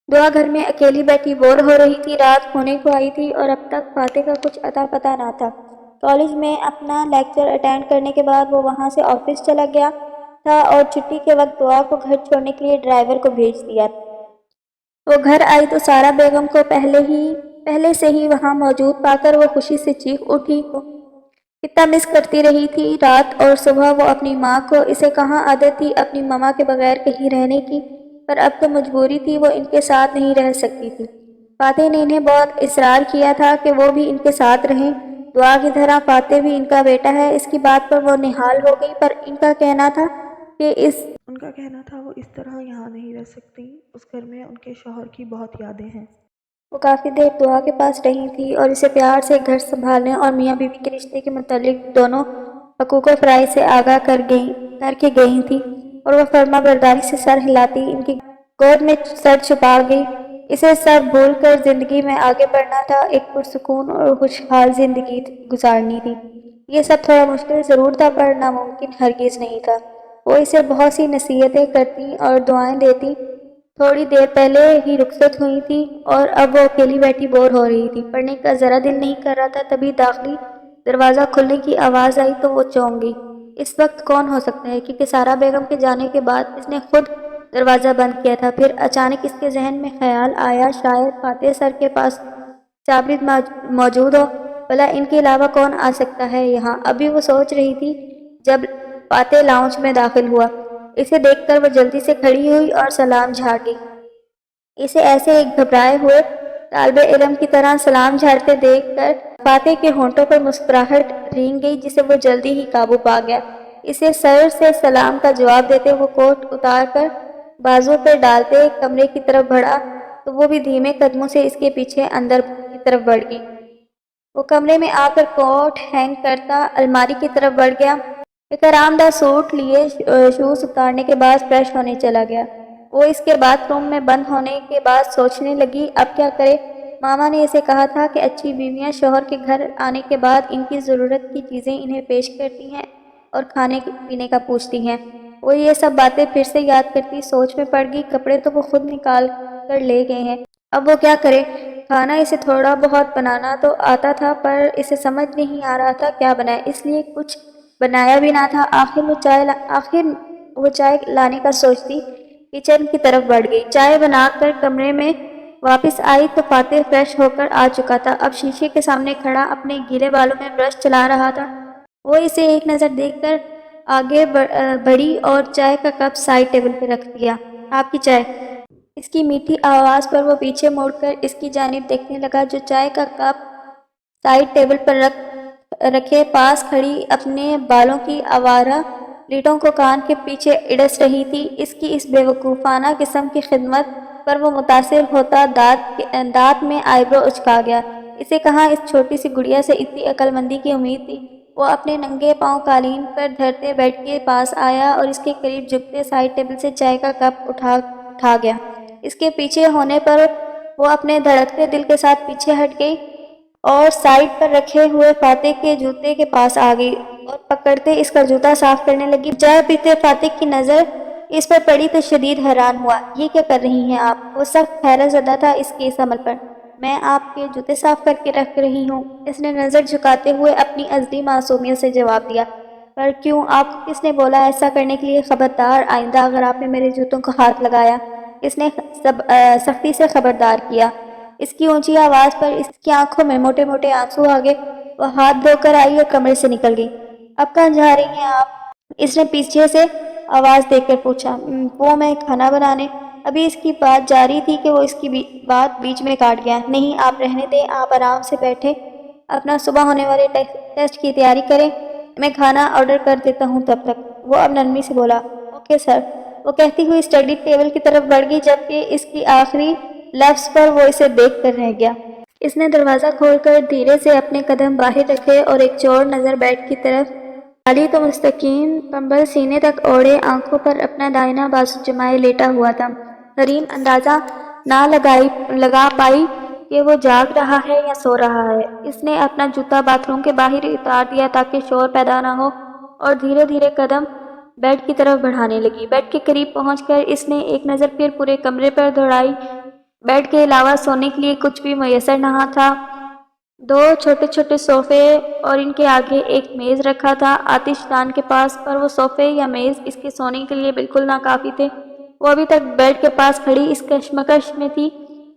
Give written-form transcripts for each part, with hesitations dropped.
دعا گھر میں اکیلی بیٹھی بور ہو رہی تھی۔ رات ہونے کو آئی تھی اور اب تک فاتح کا کچھ اتا پتہ نہ تھا۔ کالج میں اپنا لیکچر اٹینڈ کرنے کے بعد وہ وہاں سے آفس چلا گیا تھا اور چھٹی کے وقت دعا کو گھر چھوڑنے کے لیے ڈرائیور کو بھیج دیا۔ وہ گھر آئی تو سارا بیگم کو پہلے سے ہی وہاں موجود پا کر وہ خوشی سے چیخ اٹھی۔ وہ کتنا مس کرتی رہی تھی رات اور صبح وہ اپنی ماں کو۔ اسے کہاں عادت تھی اپنی ماما کے بغیر کہیں رہنے کی، پر اب تو مجبوری تھی، وہ ان کے ساتھ نہیں رہ سکتی تھی۔ فاتح نے انہیں بہت اصرار کیا تھا کہ وہ بھی ان کے ساتھ رہیں۔ دعا کی طرح فاتح بھی ان کا بیٹا ہے۔ اس کی بات پر وہ نہال ہو گئی، پر ان کا کہنا تھا وہ اس طرح یہاں نہیں رہ سکتی۔ اس گھر میں ان کے شوہر کی بہت یادیں ہیں۔ وہ کافی دیر دعا کے پاس رہی تھی اور اسے پیار سے گھر سنبھالنے اور میاں بیوی کے رشتے کے متعلق دونوں حقوق و فرائض سے آگاہ کر کے گئی تھی، اور وہ فرما برداری سے سر ہلاتی ان کی گود میں سر چھپا گئی۔ اسے سب بھول کر زندگی میں آگے بڑھنا تھا، ایک پرسکون اور خوشحال زندگی گزارنی تھی۔ یہ سب تھوڑا مشکل ضرور تھا، پر ناممکن ہرگز نہیں تھا۔ وہ اسے بہت سی نصیحتیں کرتی اور دعائیں دیتی۔ تھوڑی دیر پہلے ہی رخصت ہوئی تھی اور اب وہ اکیلی بیٹھی بور ہو رہی تھی۔ پڑھنے کا ذرا دل نہیں کر رہا تھا، تبھی داخلی دروازہ کھلنے کی آواز آئی تو وہ چونک گئی۔ اس وقت کون ہو سکتا ہے، کیونکہ سارا بیگم کے جانے کے بعد اس نے خود دروازہ بند کیا تھا۔ پھر اچانک اس کے ذہن میں خیال آیا شاید فاتح سر کے پاس چابر موجود ہو، بھلا ان کے علاوہ کون آ سکتا ہے یہاں۔ ابھی وہ سوچ رہی تھی جب فاتح لاؤنج میں داخل ہوا۔ اسے دیکھ کر وہ جلدی سے کھڑی ہوئی اور سلام جھاڑ گئی۔ اسے ایسے ایک گھبرائے ہوئے طالب علم کی طرح سلام جھاڑتے دیکھ کر فاتح کے ہونٹوں پر مسکراہٹ رینگ گئی، جسے وہ جلدی ہی قابو پا گیا۔ اسے سر سے سلام کا جواب دیتے وہ کوٹ اتار کر بازو پر ڈالتے کمرے کی طرف بڑھا تو وہ بھی دھیمے قدموں سے اس کے پیچھے اندر کی طرف بڑھ گئی۔ وہ کمرے میں آ کر کوٹ ہینگ کرتا الماری کی طرف بڑھ گیا۔ ایک آرام دہ سوٹ لیے شوز اتارنے کے بعد فریش ہونے چلا گیا۔ وہ اس کے باتھ روم میں بند ہونے کے بعد سوچنے لگی اب کیا کرے۔ ماما نے اسے کہا تھا کہ اچھی بیویاں شوہر کے گھر آنے کے بعد ان کی ضرورت کی چیزیں انہیں پیش کرتی ہیں اور کھانے پینے کا پوچھتی ہیں۔ وہ یہ سب باتیں پھر سے یاد کرتی سوچ میں پڑ گئی۔ کپڑے تو وہ خود نکال کر لے گئے ہیں، اب وہ کیا کرے۔ کھانا اسے تھوڑا بہت بنانا تو آتا تھا، پر اسے سمجھ نہیں آ رہا تھا کیا بنائے، اس لیے کچھ بنایا بھی نہ تھا۔ آخر وہ چائے لانے کا سوچتی کچن کی طرف بڑھ گئی۔ چائے بنا کر کمرے میں واپس آئی تو فاتح فریش ہو کر آ چکا تھا۔ اب شیشے کے سامنے کھڑا اپنے گیلے بالوں میں برش چلا رہا تھا۔ وہ اسے ایک نظر دیکھ کر آگے بڑھی اور چائے کا کپ سائڈ ٹیبل پہ رکھ دیا۔ آپ کی چائے۔ اس کی میٹھی آواز پر وہ پیچھے مڑ کر اس کی جانب دیکھنے لگا، جو چائے کا کپ سائڈ ٹیبل پر رکھے پاس کھڑی اپنے بالوں کی آوارہ لیٹوں کو کان کے پیچھے اڑس رہی تھی۔ اس کی اس بے وقوفانہ قسم کی خدمت پر وہ متاثر ہوتا دانت میں آئی برو اچکا گیا۔ اسے کہاں اس چھوٹی سی گڑیا سے اتنی عقل مندی کی امید تھی۔ وہ اپنے ننگے پاؤں قالین پر دھرتے بیڈ کے پاس آیا اور اس کے قریب جھکتے سائڈ ٹیبل سے چائے کا کپ اٹھا گیا۔ اس کے پیچھے ہونے پر وہ اپنے دھڑکتے دل کے ساتھ پیچھے ہٹ گئی اور سائڈ پر رکھے ہوئے فاتح کے جوتے کے پاس آ گئی اور پکڑتے اس کا جوتا صاف کرنے لگی۔ چائے پیتے فاتح کی نظر اس پر پڑی تو شدید حیران ہوا۔ یہ کیا کر رہی ہیں آپ؟ وہ سخت حیرت زدہ تھا اس کے اس عمل پر۔ میں آپ کے جوتے صاف کر کے رکھ رہی ہوں، اس نے نظر جھکاتے ہوئے اپنی ازلی معصومیت سے جواب دیا۔ پر کیوں؟ آپ کو کس نے بولا ایسا کرنے کے لیے؟ خبردار، آئندہ اگر آپ نے میرے جوتوں کو ہاتھ لگایا، اس نے سختی سے خبردار کیا۔ اس کی اونچی آواز پر اس کی آنکھوں میں موٹے موٹے آنسو آ گئے۔ وہ ہاتھ دھو کر آئی اور کمرے سے نکل گئی۔ اب کہاں جا رہی ہیں آپ؟ اس نے پیچھے سے آواز دے کر پوچھا۔ وہ میں کھانا بنانے۔ ابھی اس کی بات جاری تھی کہ وہ اس کی بات بیچ میں کاٹ گیا۔ نہیں، آپ رہنے دیں، آپ آرام سے بیٹھے اپنا صبح ہونے والے ٹیسٹ کی تیاری کریں، میں کھانا آرڈر کر دیتا ہوں تب تک۔ وہ اب نرمی سے بولا۔ Okay sir. وہ کہتی ہوئی اسٹڈی ٹیبل کی طرف بڑھ گئی، جبکہ اس کی آخری لفظ پر وہ اسے دیکھ کر رہ گیا۔ اس نے دروازہ کھول کر دھیرے سے اپنے قدم باہر رکھے اور ایک چور نظر بیڈ کی طرف ڈالی تو مستقیم کمبل سینے تک اوڑھے آنکھوں پر اپنا دائیں بازو جمائے لیٹا ہوا تھا۔ حریم اندازہ نہ لگا پائی کہ وہ جاگ رہا ہے یا سو رہا ہے۔ اس نے اپنا جوتا باتھ روم کے باہر اتار دیا تاکہ شور پیدا نہ ہو اور دھیرے دھیرے قدم بیڈ کی طرف بڑھانے لگی۔ بیڈ کے قریب پہنچ کر اس نے ایک نظر پھر پورے کمرے پر دوڑائی بیڈ کے علاوہ سونے کے لیے کچھ بھی میسر نہ تھا۔ دو چھوٹے چھوٹے صوفے اور ان کے آگے ایک میز رکھا تھا آتش دان کے پاس، پر وہ صوفے یا میز اس کے سونے کے لیے بالکل ناکافی تھے۔ وہ ابھی تک بیڈ کے پاس کھڑی اس کشمکش میں تھی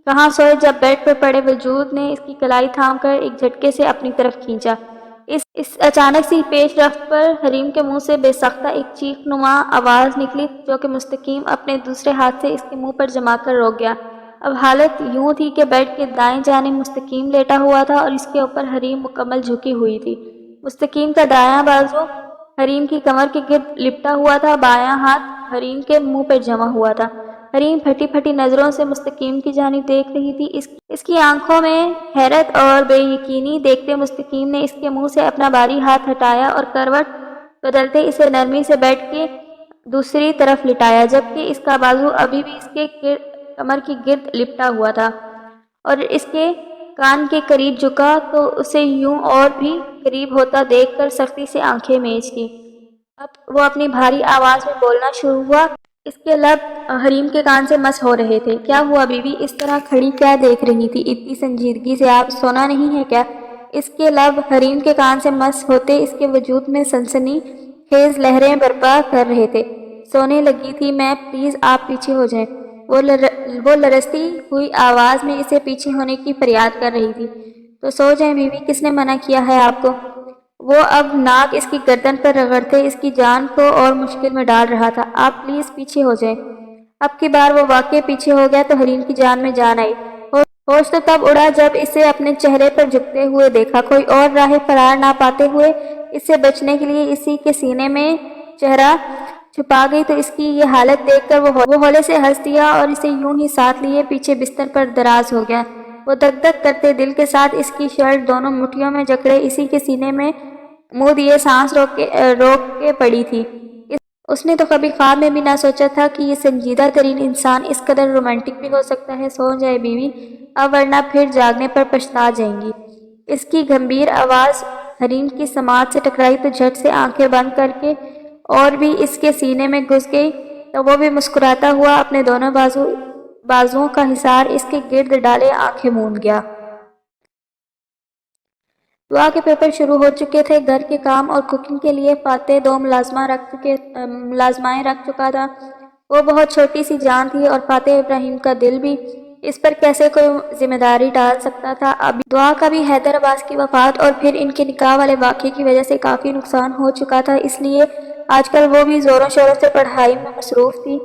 کہاں سوئے، جب بیڈ پر پڑے وجود نے اس کی کلائی تھام کر ایک جھٹکے سے اپنی طرف کھینچا۔ اس اچانک سی پیش رفت پر حریم کے منہ سے بے ساختہ ایک چیخ نما آواز نکلی جو کہ مستقیم اپنے دوسرے ہاتھ سے اس کے منہ پر جما کر روک گیا۔ اب حالت یوں تھی کہ بیڈ کے دائیں جانب مستقیم لیٹا ہوا تھا اور اس کے اوپر حریم مکمل جھکی ہوئی تھی۔ مستقیم کا دایاں بازو حریم کی کمر کے گرد لپٹا ہوا تھا، بایاں ہاتھ حریم کے منہ پر جما ہوا تھا۔ حریم پھٹی پھٹی نظروں سے مستقیم کی جانب دیکھ رہی تھی۔ اس کی آنکھوں میں حیرت اور بے یقینی دیکھتے مستقیم نے اس کے منہ سے اپنا باری ہاتھ ہٹایا اور کروٹ بدلتے اسے نرمی سے بیڈ کے دوسری طرف لٹایا، جبکہ اس کا بازو ابھی بھی اس کے کمر کی گرد لپٹا ہوا تھا اور اس کے کان کے قریب جھکا تو اسے یوں اور بھی قریب ہوتا دیکھ کر سختی سے آنکھیں میج کی۔ اب وہ اپنی بھاری آواز میں بولنا شروع ہوا۔ اس کے لب حریم کے کان سے مس ہو رہے تھے۔ کیا ہوا بیوی، اس طرح کھڑی کیا دیکھ رہی تھی اتنی سنجیدگی سے؟ آپ سونا نہیں ہے کیا؟ اس کے لب حریم کے کان سے مس ہوتے اس کے وجود میں سنسنی خیز لہریں برپا کر رہے تھے۔ سونے لگی تھی میں، پلیز آپ پیچھے ہو جائیں۔ وہ لرزتی ہوئی آواز میں اسے پیچھے ہونے کی فریاد کر رہی تھی۔ تو سو جائیں بیوی، کس نے منع کیا ہے آپ کو؟ وہ اب ناک اس کی گردن پر رگڑتے اس کی جان کو اور مشکل میں ڈال رہا تھا۔ آپ پلیز پیچھے ہو جائیں۔ اب کی بار وہ واقعی پیچھے ہو گیا تو حریم کی جان میں جان آئی۔ ہوش تو تب اڑا جب اسے اپنے چہرے پر جھکتے ہوئے دیکھا۔ کوئی اور راہ فرار نہ پاتے ہوئے اس سے بچنے کے لیے اسی کے سینے میں چہرہ چھپا گئی تو اس کی یہ حالت دیکھ کر وہ ہولے سے ہنس دیا اور اسے یوں ہی ساتھ لیے پیچھے بستر پر دراز ہو گیا۔ وہ دک دک کرتے دل کے ساتھ اس کی شرٹ دونوں مٹھیوں میں جکڑے اسی کے سینے میں منہ دیے سانس روک کے پڑی تھی۔ اس نے تو کبھی خواب میں بھی نہ سوچا تھا کہ یہ سنجیدہ ترین انسان اس قدر رومانٹک بھی ہو سکتا ہے۔ سو جائے بیوی اب، ورنہ پھر جاگنے پر پچھتا جائیں گی۔ اس کی گمبھیر آواز حریم کی سماعت سے ٹکرائی تو جھٹ سے آنکھیں بند کر کے اور بھی اس کے سینے میں گھس گئی تو وہ بھی مسکراتا ہوا اپنے دونوں بازوؤں کا حصار اس کے گرد ڈالے آنکھیں موند گیا۔ دعا کے پیپر شروع ہو چکے تھے۔ گھر کے کام اور کوکنگ کے لیے فاتح 2 ملازمائیں رکھ چکا تھا۔ وہ بہت چھوٹی سی جان تھی اور فاتح ابراہیم کا دل بھی اس پر کیسے کوئی ذمہ داری ڈال سکتا تھا۔ ابھی دعا کا بھی حیدر عباس کی وفات اور پھر ان کے نکاح والے واقعے کی وجہ سے کافی نقصان ہو چکا تھا، اس لیے آج کل وہ بھی زوروں شوروں سے پڑھائی میں مصروف تھی۔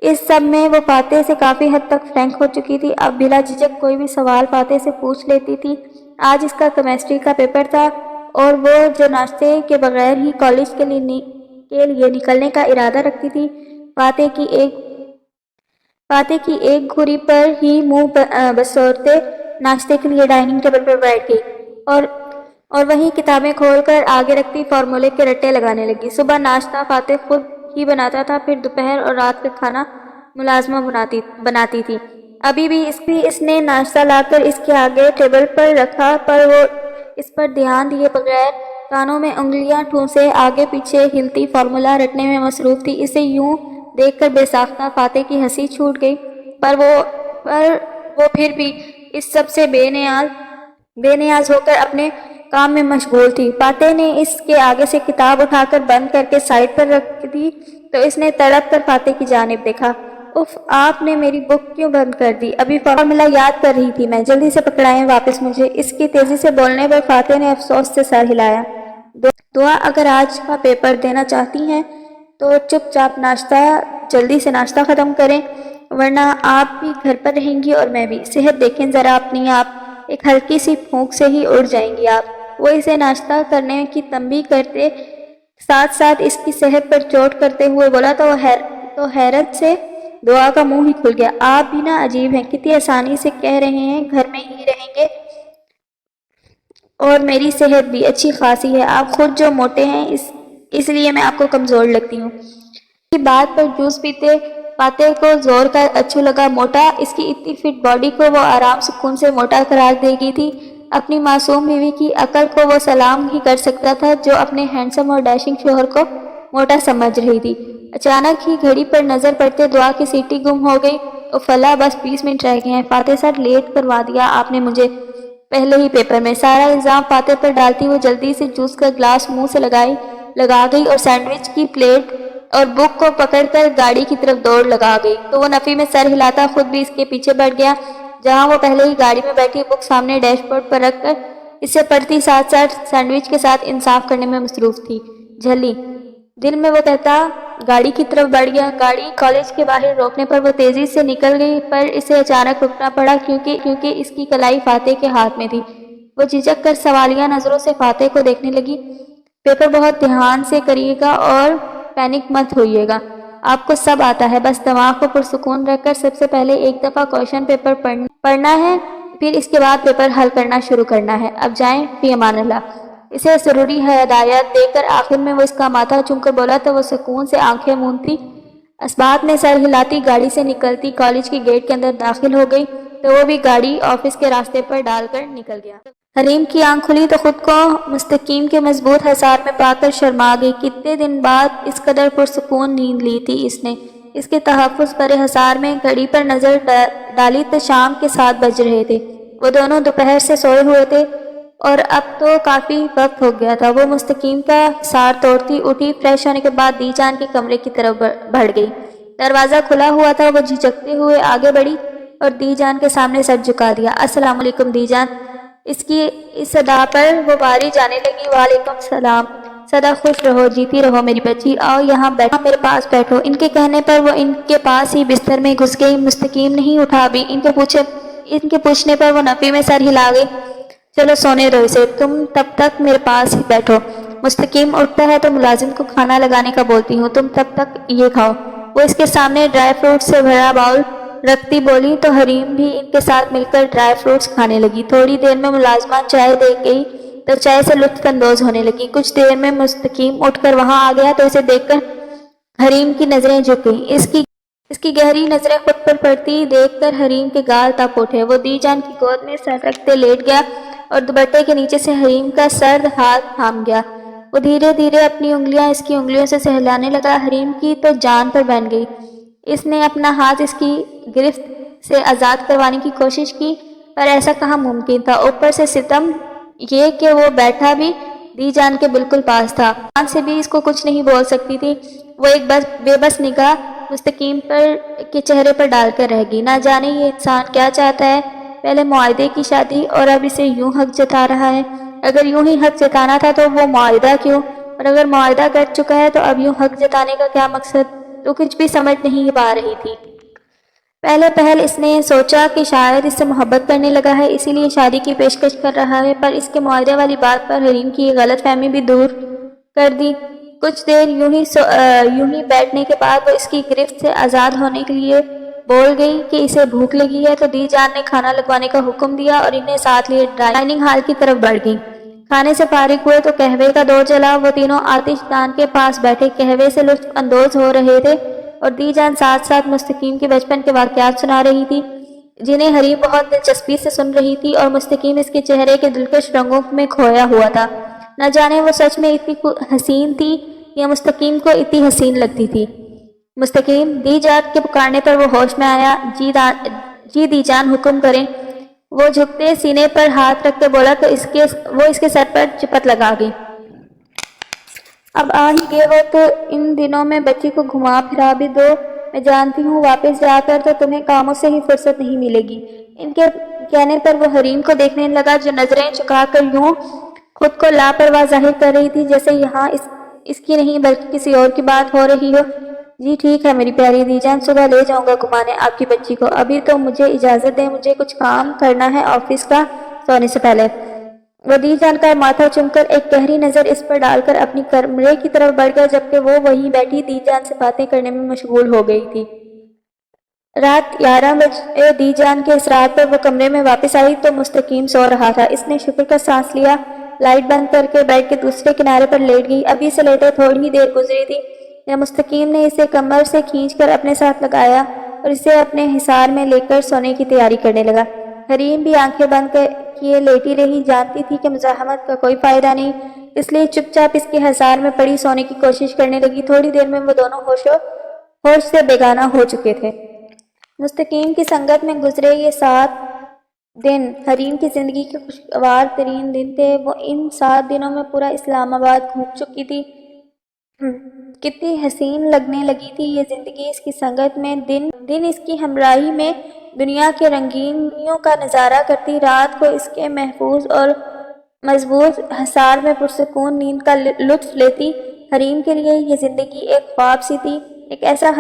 اس سب میں وہ فاتح سے کافی حد تک فرینک ہو چکی تھی۔ اب بلا جھجک کوئی بھی سوال فاتح سے پوچھ لیتی تھی۔ آج اس کا کیمسٹری کا پیپر تھا اور وہ جو ناشتے کے بغیر ہی کالج کے لیے نکلنے کا ارادہ رکھتی تھی، فاتح کی ایک گھڑی پر ہی منہ بسورتے ناشتے کے لیے ڈائننگ ٹیبل پر بیٹھ گئی اور وہیں کتابیں کھول کر آگے رکھتی فارمولے کے رٹے لگانے لگی۔ صبح ناشتہ فاتح خود ہی بناتا تھا، پھر دوپہر اور رات کا کھانا ملازمہ بناتی تھی۔ ابھی بھی اس نے ناشتہ لا کر اس کے آگے ٹیبل پر رکھا، پر وہ اس پر دھیان دیے بغیر کانوں میں انگلیاں ٹھونسے آگے پیچھے ہلتی فارمولا رٹنے میں مصروف تھی۔ اسے یوں دیکھ کر بے ساختہ فاتح کی ہنسی چھوٹ گئی، پر وہ پھر بھی اس سب سے بے نیاز ہو کر اپنے کام میں مشغول تھی۔ فاتح نے اس کے آگے سے کتاب اٹھا کر بند کر کے سائڈ پر رکھ دی تو اس نے تڑپ کر فاتح کی جانب دیکھا۔ اف، آپ نے میری بک کیوں بند کر دی؟ ابھی فارمولا یاد کر رہی تھی میں، جلدی سے پکڑائیں واپس مجھے۔ اس کی تیزی سے بولنے پر فاتح نے افسوس سے سر ہلایا۔ دعا، اگر آج کا پیپر دینا چاہتی ہیں تو چپ چاپ جلدی سے ناشتہ ختم کریں، ورنہ آپ بھی گھر پر رہیں گی اور میں بھی۔ صحت دیکھیں ذرا اپنی، آپ ایک ہلکی سی پھونک سے ہی اڑ جائیں گی آپ۔ وہ اسے ناشتہ کرنے کی تنبیہ کرتے ساتھ ساتھ اس کی صحت پر چوٹ کرتے ہوئے بولا تو حیرت سے دعا کا منہ ہی کھل گیا۔ آپ بھی نا عجیب ہیں، کتنی آسانی سے کہہ رہے ہیں گھر میں ہی رہیں گے، اور میری صحت بھی اچھی خاصی ہے۔ آپ خود جو موٹے ہیں اس لیے میں آپ کو کمزور لگتی ہوں۔ کی بات پر جوس پیتے فاتح کو زور کا اچھو لگا۔ موٹا، اس کی اتنی فٹ باڈی کو وہ آرام سکون سے موٹا قرار دے گی تھی۔ اپنی معصوم بیوی کی عقل کو وہ سلام ہی کر سکتا تھا جو اپنے ہینڈسم اور ڈیشنگ شوہر کو موٹا سمجھ رہی تھی۔ اچانک ہی گھڑی پر نظر پڑتے دعا کی سیٹی گم ہو گئی فلاں بس 20 منٹ رہ گئے ہیں۔ فاتح سر لیٹ کروا دیا آپ نے مجھے پہلے ہی پیپر میں۔ سارا الزام فاتح پر ڈالتی وہ جلدی سے جوس کا گلاس منہ سے لگا گئی اور سینڈوچ کی پلیٹ اور بک کو پکڑ کر گاڑی کی طرف دوڑ لگا گئی تو وہ نفی میں سر ہلاتا خود بھی اس کے پیچھے بیٹھ گیا، جہاں وہ پہلے ہی گاڑی میں بیٹھی بک سامنے ڈیش بورڈ پر رکھ کر اسے پڑھتی ساتھ ساتھ سینڈوچ کے ساتھ انصاف کرنے میں مصروف تھی۔ جھلی دل میں وہ کہتا گاڑی کی طرف بڑھ گیا۔ گاڑی کالج کے باہر روکنے پر وہ تیزی سے نکل گئی، پر اسے اچانک رکنا پڑا کیونکہ اس کی کلائی فاتح کے ہاتھ میں تھی۔ وہ جھجک کر سوالیہ نظروں سے فاتح کو دیکھنے لگی۔ پیپر بہت دھیان سے کریے گا اور پینک مت ہوئیے گا، آپ کو سب آتا ہے، بس دماغ کو پرسکون رکھ کر سب سے پہلے ایک دفعہ کوشچن پیپر پڑھنا ہے، پھر اس کے بعد پیپر حل کرنا شروع کرنا ہے۔ اب جائیں، فی امان اللہ۔ اسے ضروری ہدایات دے کر آخر میں وہ اس کا ماتھا چوم کر بولا تو وہ سکون سے آنکھیں موندتی اسبات میں سر ہلاتی گاڑی سے نکلتی کالج کے گیٹ کے اندر داخل ہو گئی تو وہ بھی گاڑی آفس کے راستے پر ڈال کر نکل گیا۔ حریم کی آنکھ کھلی تو خود کو مستقیم کے مضبوط حصار میں پا کر شرما گئی۔ کتنے دن بعد اس قدر پرسکون نیند لی تھی اس نے۔ اس کے تحفظ برے حصار میں گھڑی پر نظر ڈالی تو شام کے 7 بج رہے تھے۔ وہ دونوں دوپہر سے سوئے ہوئے تھے اور اب تو کافی وقت ہو گیا تھا۔ وہ مستقیم کا حصار توڑتی اٹھی، فریش ہونے کے بعد دی جان کے کمرے کی طرف بڑھ گئی۔ دروازہ کھلا ہوا تھا، وہ جھجکتے ہوئے آگے بڑھی اور دی جان کے سامنے سر جھکا دیا۔ السلام علیکم دی جان۔ اس کی اس صدا پر وہ باری جانے لگی۔ وعلیکم السلام، سدا خوش رہو، جیتی رہو میری بچی، آؤ یہاں بیٹھو، میرے پاس بیٹھو۔ ان کے کہنے پر وہ ان کے پاس ہی بستر میں گھس گئی۔ مستقیم نہیں اٹھا بھی، ان کے پوچھنے پر وہ نفی میں سر ہلا گئی۔ چلو سونے دو اسے، تم تب تک میرے پاس ہی بیٹھو۔ مستقیم اٹھتا ہے تو ملازم کو کھانا لگانے کا بولتی ہوں، تم تب تک یہ کھاؤ۔ وہ اس کے سامنے ڈرائی فروٹ سے بھرا باؤل رکھتی بولی تو حریم بھی ان کے ساتھ مل کر ڈرائی فروٹس کھانے لگی۔ تھوڑی دیر میں ملازمہ چائے دے گئی تو چائے سے لطف اندوز ہونے لگی۔ کچھ دیر میں مستقیم اٹھ کر وہاں آ گیا تو اسے دیکھ کر حریم کی نظریں جھک گئیں۔ اس کی گہری نظریں خود پر پڑتی دیکھ کر حریم کے گال تپ اٹھے۔ وہ دی جان کی گود میں سر رکھتے لیٹ گیا اور دوپٹے کے نیچے سے حریم کا سرد ہاتھ تھام گیا۔ وہ دھیرے دھیرے اپنی انگلیاں اس کی انگلیوں سے سہلانے لگا۔ حریم کی تو جان پر بن گئی۔ اس نے اپنا ہاتھ اس کی گرفت سے آزاد کروانے کی کوشش کی پر ایسا کہاں ممکن تھا، اوپر سے ستم یہ کہ وہ بیٹھا بھی دی جان کے بالکل پاس تھا، جان سے بھی اس کو کچھ نہیں بول سکتی تھی۔ وہ ایک بے بس نگاہ مستقیم کے چہرے پر ڈال کر رہ گئی۔ نہ جانے یہ انسان کیا چاہتا ہے، پہلے معاہدے کی شادی اور اب اسے یوں حق جتا رہا ہے۔ اگر یوں ہی حق جتانا تھا تو وہ معاہدہ کیوں، اور اگر معاہدہ کر چکا ہے تو اب یوں حق جتانے کا کیا مقصد؟ تو کچھ بھی سمجھ نہیں پا رہی تھی۔ پہلے پہل اس نے سوچا کہ شاید اس سے محبت کرنے لگا ہے، اسی لیے شادی کی پیشکش کر رہا ہے، پر اس کے معاہدے والی بات پر حریم کی یہ غلط فہمی بھی دور کر دی۔ کچھ دیر یوں ہی بیٹھنے کے بعد وہ اس کی گرفت سے آزاد ہونے کے لیے بول گئی کہ اسے بھوک لگی ہے تو دی جان نے کھانا لگوانے کا حکم دیا اور انہیں ساتھ لیے ڈائننگ ہال کی طرف بڑھ گئی۔ کھانے سے فارغ ہوئے تو قہوے کا دور چلا۔ وہ تینوں آتش دان کے پاس بیٹھے قہوے سے لطف اندوز ہو رہے تھے اور دی جان ساتھ ساتھ مستقیم کے بچپن کے واقعات سنا رہی تھی جنہیں حریم بہت دلچسپی سے سن رہی تھی، اور مستقیم اس کے چہرے کے دلکش رنگوں میں کھویا ہوا تھا۔ نہ جانے وہ سچ میں اتنی حسین تھی یا مستقیم کو اتنی حسین لگتی تھی۔ مستقیم، دی جان کے پکارنے پر وہ ہوش میں آیا۔ جی دی جان، حکم کریں۔ وہ جھکتے سینے پر ہاتھ رکھ کے بولا تو وہ اس کے سر پر چپت لگا گئی۔ اب آ ہی گئے ہو تو ان دنوں میں بچی کو گھما پھرا بھی دو، میں جانتی ہوں واپس جا کر تو تمہیں کاموں سے ہی فرصت نہیں ملے گی۔ ان کے کہنے پر وہ حریم کو دیکھنے لگا جو نظریں چکا کر یوں خود کو لاپرواہ ظاہر کر رہی تھی جیسے یہاں اس کی نہیں بلکہ کسی اور کی بات ہو رہی ہو۔ جی ٹھیک ہے میری پیاری دی جان، صبح لے جاؤں گا گھمانے آپ کی بچی کو، ابھی تو مجھے اجازت دیں، مجھے کچھ کام کرنا ہے آفس کا، سونے سے پہلے۔ وہ دی جان کا ماتھا چوم کر ایک گہری نظر اس پر ڈال کر اپنی کمرے کی طرف بڑھ گیا، جبکہ وہ وہیں بیٹھی دی جان سے باتیں کرنے میں مشغول ہو گئی تھی۔ رات 11 بجے دی جان کے اصرار پر وہ کمرے میں واپس آئی تو مستقیم سو رہا تھا۔ اس نے شکر کا سانس لیا، لائٹ بند کر کے بیڈ کے دوسرے کنارے پر لیٹ گئی۔ ابھی سے لیٹے تھوڑی ہی دیر گزری تھی یا مستقیم نے اسے کمر سے کھینچ کر اپنے ساتھ لگایا اور اسے اپنے حصار میں لے کر سونے کی تیاری کرنے لگا۔ حریم بھی آنکھیں بند کیے لیٹی رہی، جانتی تھی کہ مزاحمت کا کوئی فائدہ نہیں، اس لیے چپ چاپ اس کے حصار میں پڑی سونے کی کوشش کرنے لگی۔ تھوڑی دیر میں وہ دونوں ہوش سے بیگانہ ہو چکے تھے۔ مستقیم کی سنگت میں گزرے یہ 7 دن حریم کی زندگی کے خوشگوار ترین دن تھے۔ وہ ان 7 دنوں میں پورا اسلام آباد گھوم چکی تھی۔ کتنی حسین لگنے لگی تھی یہ زندگی اس کی سنگت میں، دن دن اس کی ہمراہی میں دنیا کے رنگینیوں کا نظارہ کرتی، رات کو اس کے محفوظ اور مضبوط حصار میں پرسکون نیند کا لطف لیتی۔ حریم کے لیے یہ زندگی ایک خواب سی تھی، ایک ایسا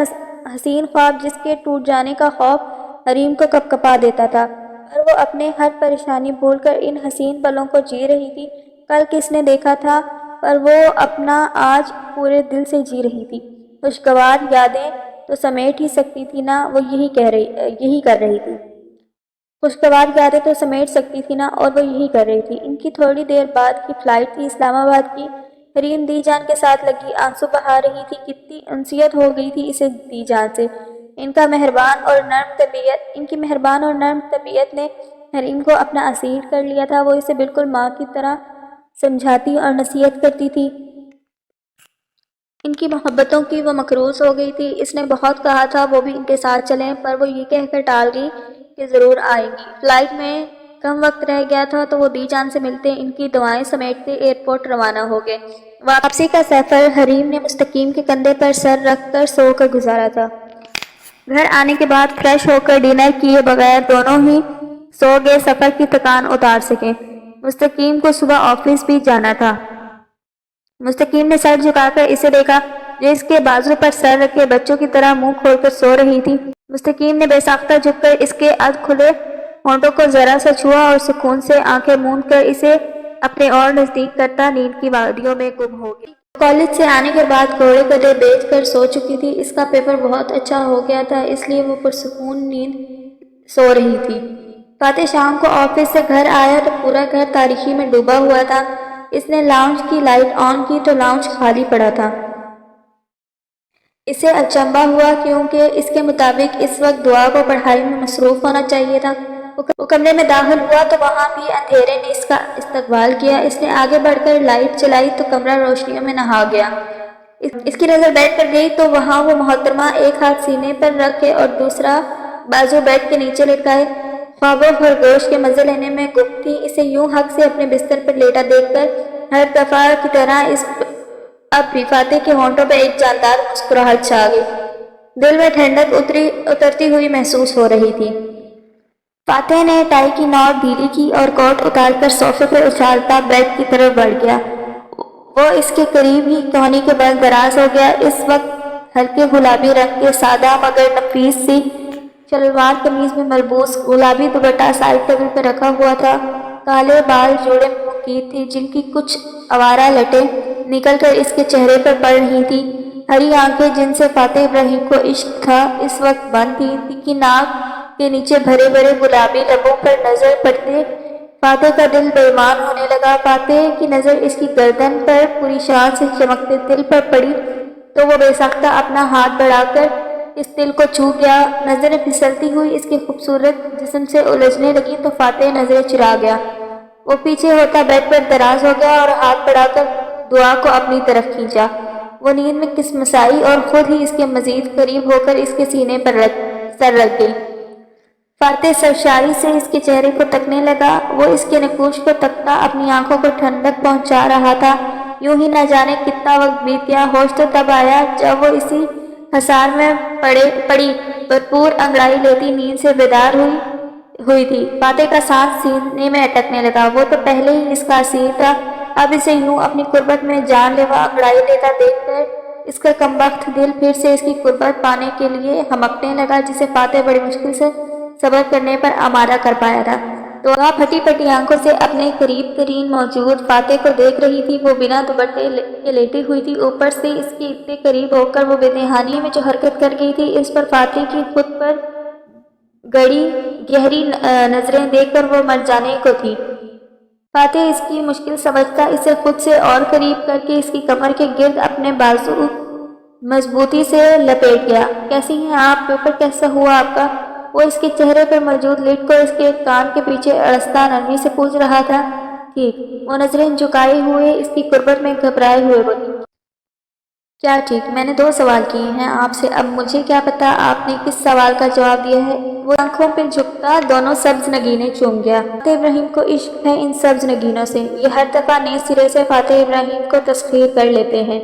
حسین خواب جس کے ٹوٹ جانے کا خوف حریم کو کپکپا دیتا تھا، پر وہ اپنے ہر پریشانی بھول کر ان حسین پلوں کو جی رہی تھی۔ کل کس نے دیکھا تھا، پر وہ اپنا آج پورے دل سے جی رہی تھی۔ خوشگوار یادیں تو سمیٹ ہی سکتی تھی نا، وہ یہی کر رہی تھی۔ خوشگوار یادیں تو سمیٹ سکتی تھی نا، اور وہ یہی کر رہی تھی۔ ان کی تھوڑی دیر بعد کی فلائٹ تھی اسلام آباد کی۔ حریم دی جان کے ساتھ لگی آنسو بہا رہی تھی، کتنی انسیت ہو گئی تھی اسے دی جان سے۔ ان کی مہربان اور نرم طبیعت نے حریم کو اپنا اسیر کر لیا تھا۔ وہ اسے بالکل ماں کی طرح سمجھاتی اور نصیحت کرتی تھی۔ ان کی محبتوں کی وہ مکروز ہو گئی تھی۔ اس نے بہت کہا تھا وہ بھی ان کے ساتھ چلیں، پر وہ یہ کہہ کر ٹال گئی کہ ضرور آئیں گی۔ فلائٹ میں کم وقت رہ گیا تھا تو وہ دی جان سے ملتے، ان کی دعائیں سمیٹتے ایئرپورٹ روانہ ہو گئے۔ واپسی کا سفر حریم نے مستقیم کے کندھے پر سر رکھ کر سو کر گزارا تھا۔ گھر آنے کے بعد فریش ہو کر ڈنر کیے بغیر دونوں ہی سو گئے، سفر کی تھکان اتار سکیں۔ مستقیم کو صبح آفس بھی جانا تھا۔ مستقیم نے سر جھکا کر اسے دیکھا جو اس کے بازو پر سر رکھے بچوں کی طرح منہ کھول کر سو رہی تھی۔ مستقیم نے بے ساختہ جھک کر اس کے ادھ کھلے ہونٹوں کو ذرا سا چھوا اور سکون سے آنکھیں موند کر اسے اپنے اور نزدیک کرتا نیند کی وادیوں میں گم ہو گئی۔ کالج سے آنے کے بعد گھوڑے گدھے بیچ کر سو چکی تھی۔ اس کا پیپر بہت اچھا ہو گیا تھا، اس لیے وہ پرسکون نیند سو رہی تھی۔ فاتح شام کو آفس سے گھر آیا تو پورا گھر تاریکی میں ڈوبا ہوا تھا۔ اس نے لاؤنج کی لائٹ آن کی تو لاؤنج خالی پڑا تھا۔ اسے اچنبھا ہوا کیونکہ اس کے مطابق اس وقت دعا کو پڑھائی میں مصروف ہونا چاہیے تھا۔ وہ کمرے میں داخل ہوا تو وہاں بھی اندھیرے نے اس کا استقبال کیا۔ اس نے آگے بڑھ کر لائٹ جلائی تو کمرہ روشنیوں میں نہا گیا۔ اس کی نظر بیڈ پر گئی تو وہاں وہ محترمہ ایک ہاتھ سینے پر رکھے اور دوسرا بازو بیڈ کے نیچے لٹکائے خواب و خرگوش کے مزے لینے میں گم تھی۔ اسے یوں حق سے اپنے بستر پر لیٹا دیکھ کر ہر دفعہ کی طرح اب بھی فاتح کے ہونٹوں پہ ایک جاندار مسکراہٹ چھا گئی، دل میں ٹھنڈک اترتی ہوئی محسوس ہو رہی تھی۔ فاتح نے ٹائی کی نوٹ ڈھیلی کی اور کوٹ اتار کر صوفے پہ اچھالتا بیڈ کی طرف بڑھ گیا۔ وہ اس کے قریب ہی کہنی کے بل دراز ہو گیا۔ اس وقت ہلکے گلابی رنگ کے سادہ مگر نفیس سی شلوار قمیض میں ملبوس گلابی دوپٹہ سائیڈ ٹیبل پہ رکھا ہوا تھا۔ کالے بال جوڑے میں مقید تھے جن کی کچھ آوارہ لٹیں نکل کر اس کے چہرے پر پڑ رہی تھی۔ ہری آنکھیں جن سے فاتح ابراہیم کو عشق تھا اس وقت بند تھیں۔ تیکھی ناک کے نیچے بھرے بھرے گلابی لبوں پر نظر پڑتے فاتح کا دل بے ایمان ہونے لگا۔ فاتح کی نظر اس کی گردن پر پوری شان سے چمکتے تل پر پڑی تو وہ بے ساختہ اپنا ہاتھ بڑھا کر اس تل کو چھو گیا۔ نظریں پھسلتی ہوئی اس کے خوبصورت جسم سے الجھنے لگیں تو فاتح نظریں چرا گیا۔ وہ پیچھے ہوتا بیڈ پر دراز ہو گیا اور ہاتھ بڑھا کر دعا کو اپنی طرف کھینچا۔ وہ نیند میں کسمسائی اور خود ہی اس کے مزید قریب ہو کر اس کے سینے پر سر رکھ گئی۔ فاتح سرشاری سے اس کے چہرے کو تکنے لگا۔ وہ اس کے نقوش کو تکتا اپنی آنکھوں کو ٹھنڈک پہنچا رہا تھا۔ یوں ہی نہ جانے کتنا وقت بیت گیا۔ ہوش تو تب آیا جب وہ اسی حصار میں پڑی بھرپور انگڑائی لیتی نیند سے بیدار ہوئی تھی۔ فاتح کا سانس سینے میں اٹکنے لگا۔ وہ تو پہلے ہی اس کا اسیر تھا، اب اسے یوں اپنی قربت میں جان لیوا انگڑائی لیتا دیکھ کر اس کا کمبخت دل پھر سے اس کی قربت پانے کے لیے ہمکنے لگا جسے فاتح بڑی مشکل سے صبر کرنے پر آمادہ کر پایا تھا۔ دعا پھٹی پھٹی آنکھوں سے اپنے قریب ترین موجود فاتح کو دیکھ رہی تھی۔ وہ بنا دوپٹے کے لیٹی ہوئی تھی، اوپر سے اس کے اتنے قریب ہو کر وہ بے دہانی میں جو حرکت کر گئی تھی اس پر فاتح کی خود پر گہری نظریں دیکھ کر وہ مر جانے کو تھی۔ فاتح اس کی مشکل سمجھتا اسے خود سے اور قریب کر کے اس کی کمر کے گرد اپنے بازو مضبوطی سے لپیٹ گیا۔ کیسی ہیں آپ؟ پیپر کیسا ہوا آپ کا؟ وہ اس کے چہرے پر موجود لٹ کو اس کے کان کے پیچھے اڑستا نرمی سے پوچھ رہا تھا۔ ٹھیک۔ وہ نظریں جھکائے ہوئے اس کی قربت میں گھبرائے ہوئے بولی۔ کیا ٹھیک؟ میں نے 2 سوال کیے ہیں آپ سے، اب مجھے کیا پتا آپ نے کس سوال کا جواب دیا ہے۔ وہ آنکھوں پہ جھکتا دونوں سبز نگینیں چوم گیا۔ فاتح ابراہیم کو عشق ہے ان سبز نگینوں سے، یہ ہر دفعہ نئے سرے سے فاتح ابراہیم کو تسخیر کر لیتے ہیں۔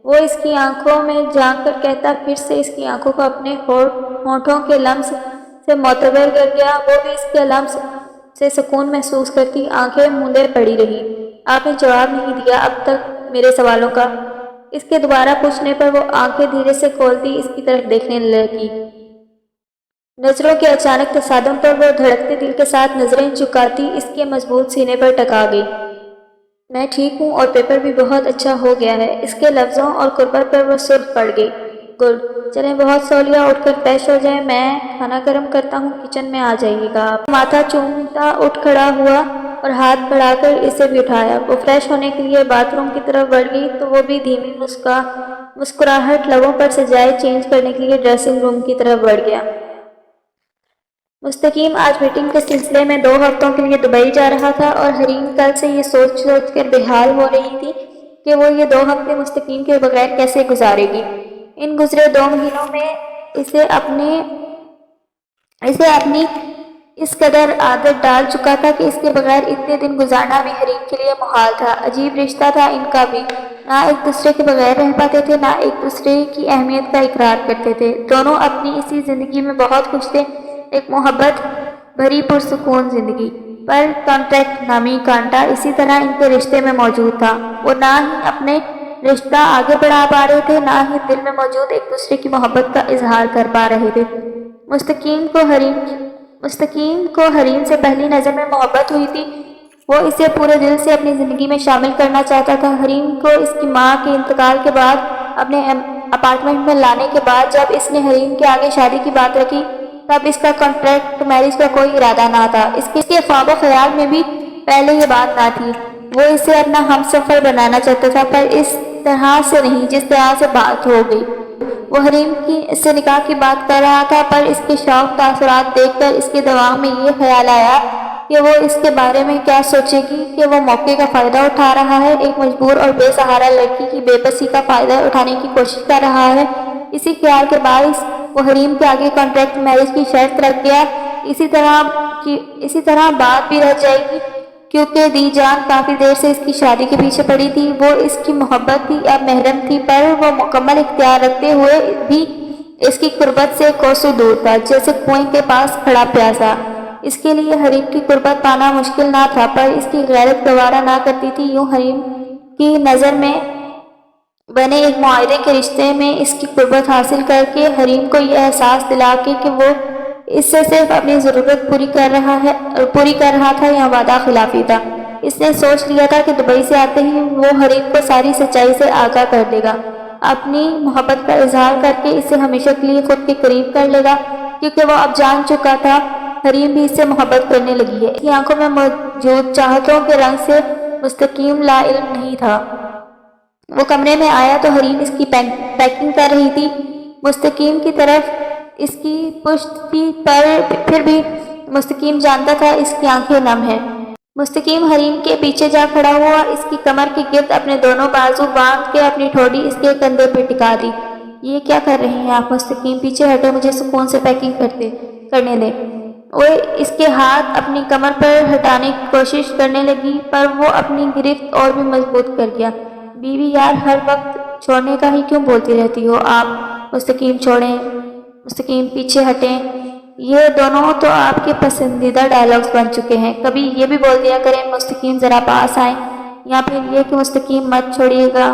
وہ اس کی آنکھوں میں جھانک کر کہتا، پھر سے اس کی آنکھوں کو اپنے ہونٹوں کے لمس سے معتبر کر گیا۔ وہ بھی اس کے لمس سے سکون محسوس کرتی آنکھیں موندے پڑی رہی۔ آپ نے جواب نہیں دیا اب تک میرے سوالوں کا۔ اس کے دوبارہ پوچھنے پر وہ آنکھیں دھیرے سے کھولتی اس کی طرف دیکھنے لگی۔ نظروں کے اچانک تصادم پر وہ دھڑکتے دل کے ساتھ نظریں جھکاتی اس کے مضبوط سینے پر ٹکا گئی۔ میں ٹھیک ہوں اور پیپر بھی بہت اچھا ہو گیا ہے۔ اس کے لفظوں اور قربت پر وہ سرخ پڑ گئی۔ گڈ، چلیں بہت سولیا اٹھ کر فریش ہو جائیں، میں کھانا گرم کرتا ہوں، کچن میں آ جائیے گا آپ۔ ماتھا چومتا اٹھ کھڑا ہوا اور ہاتھ بڑھا کر اسے بھی اٹھایا۔ وہ فریش ہونے کے لیے باتھ روم کی طرف بڑھ گئی تو وہ بھی دھیمی مسکراہٹ لبوں پر سجائے چینج کرنے کے لیے ڈریسنگ روم کی طرف بڑھ گیا۔ مستقیم آج میٹنگ کے سلسلے میں 2 ہفتوں کے لیے دبئی جا رہا تھا اور حریم کل سے یہ سوچ کر بےحال ہو رہی تھی کہ وہ یہ 2 ہفتے مستقیم کے بغیر کیسے گزارے گی۔ ان گزرے 2 مہینوں میں اسے اپنی اس قدر عادت ڈال چکا تھا کہ اس کے بغیر اتنے دن گزارنا بھی حریم کے لیے محال تھا۔ عجیب رشتہ تھا ان کا بھی، نہ ایک دوسرے کے بغیر رہ پاتے تھے، نہ ایک دوسرے کی اہمیت کا اقرار کرتے تھے۔ دونوں اپنی اسی زندگی میں بہت خوش تھے، ایک محبت بھری پرسکون زندگی، پر کانٹریکٹ نامی کانٹا اسی طرح ان کے رشتے میں موجود تھا۔ وہ نہ ہی اپنے رشتہ آگے بڑھا پا رہے تھے، نہ ہی دل میں موجود ایک دوسرے کی محبت کا اظہار کر پا رہے تھے۔ مستقیم کو حریم سے پہلی نظر میں محبت ہوئی تھی۔ وہ اسے پورے دل سے اپنی زندگی میں شامل کرنا چاہتا تھا۔ حریم کو اس کی ماں کے انتقال کے بعد اپنے اپارٹمنٹ میں لانے کے بعد جب اس نے حریم کے آگے شادی کی بات رکھی تب اس کا کانٹریکٹ میرج کا کوئی ارادہ نہ تھا۔ اس کے خواب و خیال میں بھی پہلے یہ بات نہ تھی۔ وہ اسے اپنا ہمسفر بنانا چاہتا تھا، پر اس طرح سے نہیں جس طرح سے بات ہو گئی۔ وہ حریم سے نکاح کی بات کر رہا تھا، پر اس کے شوق تاثرات دیکھ کر اس کے دماغ میں یہ خیال آیا کہ وہ اس کے بارے میں کیا سوچے گی کہ وہ موقع کا فائدہ اٹھا رہا ہے، ایک مجبور اور بے سہارا لڑکی کی بے بسی کا فائدہ اٹھانے کی کوشش کر رہا ہے۔ اسی خیال کے باعث وہ حریم کے آگے کانٹریکٹ میرج کی شرط رکھ گیا۔ اسی طرح بات بھی رہ جائے گی، کیونکہ دی جان کافی دیر سے اس کی شادی کے پیچھے پڑی تھی۔ وہ اس کی محبت تھی یا محرم تھی، پر وہ مکمل اختیار رکھتے ہوئے بھی اس کی قربت سے کوسوں دور تھا، جیسے کنویں کے پاس کھڑا پیاسا۔ اس کے لیے حریم کی قربت پانا مشکل نہ تھا، پر اس کی غیرت گوارا نہ کرتی تھی یوں حریم کی نظر میں بنے ایک معاہدے کے رشتے میں اس کی قربت حاصل کر کے حریم کو یہ احساس دلا کے کہ وہ اس سے صرف اپنی ضرورت پوری کر رہا تھا یا وعدہ خلافی تھا۔ اس نے سوچ لیا تھا کہ دبئی سے آتے ہی وہ حریم کو ساری سچائی سے آگاہ کر دے گا، اپنی محبت کا اظہار کر کے اسے ہمیشہ کے لیے خود کے قریب کر لے گا، کیونکہ وہ اب جان چکا تھا حریم بھی اس سے محبت کرنے لگی ہے۔ اس کی آنکھوں میں موجود چاہتوں کے رنگ سے مستقیم لا علم نہیں تھا۔ وہ کمرے میں آیا تو حریم اس کی پیکنگ کر رہی تھی۔ مستقیم کی طرف اس کی پشت تھی، پر پھر بھی مستقیم جانتا تھا اس کی آنکھیں نم ہیں۔ مستقیم حریم کے پیچھے جا کھڑا ہوا، اس کی کمر کے گرد اپنے دونوں بازو باندھ کے اپنی ٹھوڑی اس کے کندھے پہ ٹکا دی۔ یہ کیا کر رہے ہیں آپ؟ مستقیم پیچھے ہٹے، مجھے سکون سے پیکنگ کرنے دیں۔ وہ اس کے ہاتھ اپنی کمر پر ہٹانے کی کوشش کرنے لگی، پر وہ اپنی گرفت اور بھی مضبوط کر گیا۔ بیوی یار، ہر وقت چھوڑنے کا ہی کیوں بولتی رہتی ہو آپ؟ مستقیم چھوڑیں، مستقیم پیچھے ہٹیں، یہ دونوں تو آپ کے پسندیدہ ڈائلاگز بن چکے ہیں۔ کبھی یہ بھی بول دیا کریں مستقیم ذرا پاس آئیں، یا پھر یہ کہ مستقیم مت چھوڑیے گا۔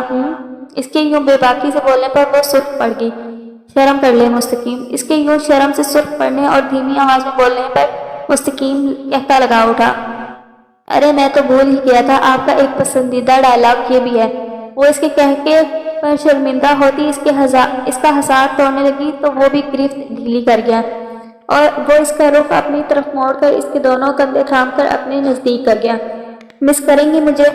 اس کے یوں بے باکی سے بولنے پر وہ سرخ پڑ گئی۔ شرم کر لے مستقیم۔ اس کے یوں شرم سے سرخ پڑنے اور دھیمی آواز میں بولنے پر مستقیم کہتا لگا اٹھا، ارے میں تو بھول ہی گیا تھا، آپ کا ایک پسندیدہ ڈائلاگ یہ بھی ہے۔ وہ اس کے کہنے پر شرمندہ ہوتی اس کا حساس توڑنے لگی تو وہ بھی گرفت ڈھیلی کر گیا اور وہ اس کا رخ اپنی طرف موڑ کر اس کے دونوں کندھے تھام کر اپنے نزدیک کر گیا۔ مس کریں گی مجھے؟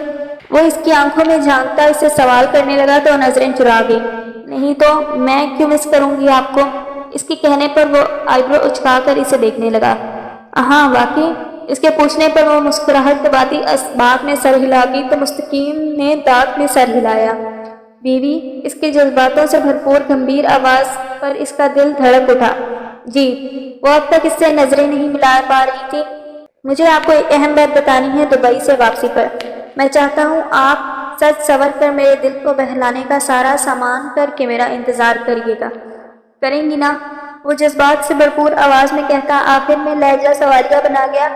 وہ اس کی آنکھوں میں جھانکتا اس سے سوال کرنے لگا تو نظریں چرا گئی۔ نہیں تو میں کیوں مس کروں گی آپ کو؟ اس کے کہنے پر وہ آئیبرو اچکا کر اسے دیکھنے لگا۔ ہاں واقعی؟ اس کے پوچھنے پر وہ مسکراہٹ دباتی اسباق میں سر ہلا گئی تو مستقیم نے دانت میں سر ہلایا۔ بیوی، اس کے جذباتوں سے بھرپور گمبھیر آواز پر اس کا دل دھڑک اٹھا۔ جی۔ وہ اب تک اس سے نظریں نہیں ملا پا رہی تھی۔ مجھے آپ کو ایک اہم بات بتانی ہے دبئی سے واپسی پر۔ میں چاہتا ہوں آپ سج سور کر میرے دل کو بہلانے کا سارا سامان کر کے میرا انتظار کریے گا۔ کریں گی نا؟ وہ جذبات سے بھرپور آواز میں کہتا آخر میں لہجہ سوالیہ بنا گیا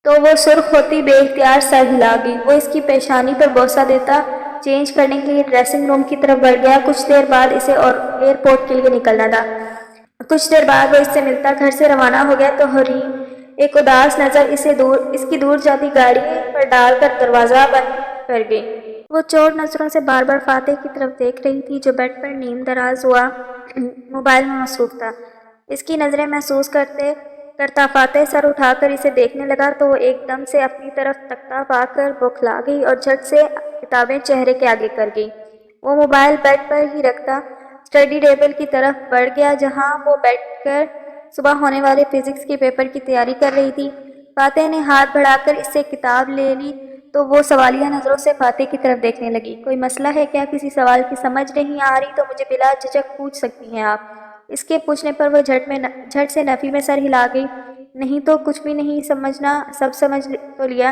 تو وہ سرخ ہوتی بے اختیار سر ہلا گئی۔ وہ اس کی پیشانی پر بوسہ دیتا چینج کرنے کے لیے ڈریسنگ روم کی طرف بڑھ گیا۔ کچھ دیر بعد اسے اور ایئرپورٹ کے لیے نکلنا تھا۔ کچھ دیر بعد وہ اس سے ملتا گھر سے روانہ ہو گیا تو حریم ایک اداس نظر اس کی دور جاتی گاڑی پر ڈال کر دروازہ بند کر گئی۔ وہ چور نظروں سے بار بار فاتح کی طرف دیکھ رہی تھی جو بیڈ پر نیم دراز ہوا موبائل میں مصروف تھا۔ اس کی نظریں محسوس کرتا فاتح سر اٹھا کر اسے دیکھنے لگا تو وہ ایک دم سے اپنی طرف تکتا پا کر بوکھلا گئی اور جھٹ سے کتابیں چہرے کے آگے کر گئی۔ وہ موبائل بیڈ پر ہی رکھتا اسٹڈی ٹیبل کی طرف بڑھ گیا جہاں وہ بیٹھ کر صبح ہونے والے فزکس کے پیپر کی تیاری کر رہی تھی۔ فاتح نے ہاتھ بڑھا کر اس سے کتاب لے لی تو وہ سوالیہ نظروں سے فاتح کی طرف دیکھنے لگی۔ کوئی مسئلہ ہے کیا؟ کسی سوال کی سمجھ نہیں آ رہی تو مجھے بلا جھجک پوچھ سکتی ہیں آپ۔ اس کے پوچھنے پر وہ جھٹ سے نفی میں سر ہلا گئی۔ نہیں تو کچھ بھی نہیں سمجھنا، سب سمجھ تو لیا۔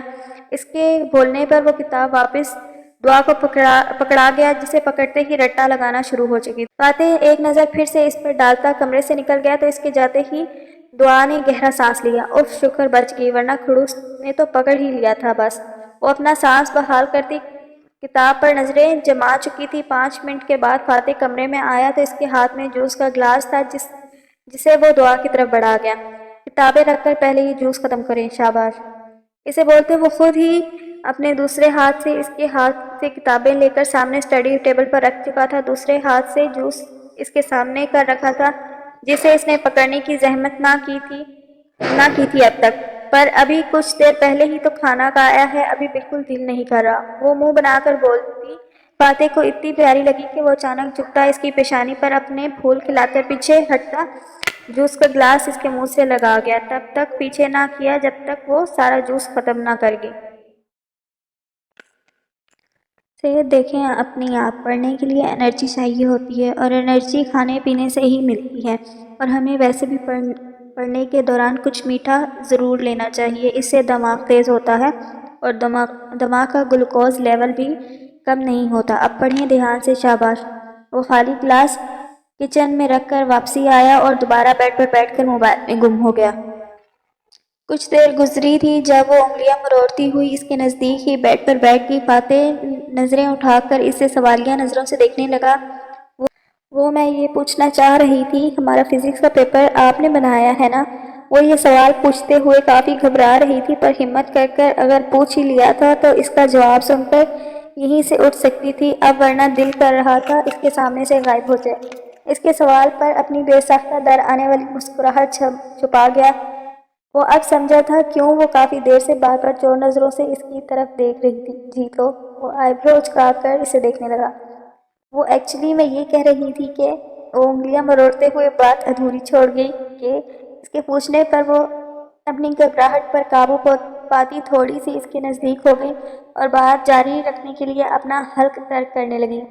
اس کے بولنے پر وہ کتاب واپس دعا کو پکڑا گیا جسے پکڑتے ہی رٹا لگانا شروع ہو چکی تھی۔ فاتح ایک نظر پھر سے اس پر ڈالتا کمرے سے نکل گیا تو اس کے جاتے ہی دعا نے گہرا سانس لیا۔ اف، شکر بچ گئی، ورنہ کھڑوس نے تو پکڑ ہی لیا تھا بس۔ وہ اپنا سانس بحال کرتی کتاب پر نظریں جما چکی تھی۔ 5 منٹ کے بعد فاتح کمرے میں آیا تو اس کے ہاتھ میں جوس کا گلاس تھا جسے وہ دعا کی طرف بڑھا گیا۔ کتابیں رکھ کر پہلے یہ جوس ختم کریں، شاباش۔ اسے بولتے وہ خود ہی اپنے دوسرے ہاتھ سے اس کے ہاتھ سے کتابیں لے کر سامنے اسٹڈی ٹیبل پر رکھ چکا تھا۔ دوسرے ہاتھ سے جوس اس کے سامنے کر رکھا تھا جسے اس نے پکڑنے کی زحمت نہ کی تھی اب تک، پر ابھی کچھ دیر پہلے ہی تو کھانا کھایا ہے، ابھی بالکل دل نہیں کر رہا۔ وہ منہ بنا کر بولتی فاتح کو اتنی پیاری لگی کہ وہ اچانک جھکتا اس کی پیشانی پر اپنے پھول کھلا کر پیچھے ہٹتا جوس کا گلاس اس کے منہ سے لگا گیا۔ تب تک پیچھے نہ کیا جب تک وہ سارا جوس ختم نہ کر گئی۔ صحت دیکھیں اپنی آپ، پڑھنے کے لیے انرجی چاہیے ہوتی ہے اور انرجی کھانے پینے سے ہی ملتی ہے، اور ہمیں ویسے بھی پڑھنے کے دوران کچھ میٹھا ضرور لینا چاہیے، اس سے دماغ تیز ہوتا ہے اور دماغ کا گلوکوز لیول بھی کم نہیں ہوتا۔ اب پڑھیں دھیان سے، شاباش۔ وہ خالی گلاس کچن میں رکھ کر واپسی آیا اور دوبارہ بیڈ پر بیٹھ کر موبائل میں گم ہو گیا۔ کچھ دیر گزری تھی جب وہ انگلیاں مروڑتی ہوئی اس کے نزدیک ہی بیڈ پر بیٹھ گئی۔ فاتح نظریں اٹھا کر اسے سوالیہ نظروں سے دیکھنے لگا۔ وہ میں یہ پوچھنا چاہ رہی تھی، ہمارا فزکس کا پیپر آپ نے بنایا ہے نا؟ وہ یہ سوال پوچھتے ہوئے کافی گھبرا رہی تھی، پر ہمت کر اگر پوچھ ہی لیا تھا تو اس کا جواب سن کر یہیں سے اٹھ سکتی تھی اب، ورنہ دل کر رہا تھا اس کے سامنے سے غائب ہو جائے۔ اس کے سوال پر اپنی بے ساختہ در آنے والی مسکراہٹ چھپا گیا۔ وہ اب سمجھا تھا کیوں وہ کافی دیر سے بار بار چور نظروں سے اس کی طرف دیکھ رہی تھی۔ جی تو وہ آئی برو اچکا کر اسے دیکھنے لگا۔ وہ ایکچولی میں یہ کہہ رہی تھی کہ وہ انگلیاں مروڑتے ہوئے بات ادھوری چھوڑ گئی کہ اس کے پوچھنے پر وہ اپنی گھبراہٹ پر قابو پاتی تھوڑی سی اس کے نزدیک ہو گئی اور بات جاری رکھنے کے لیے اپنا حلق ترک کرنے لگی۔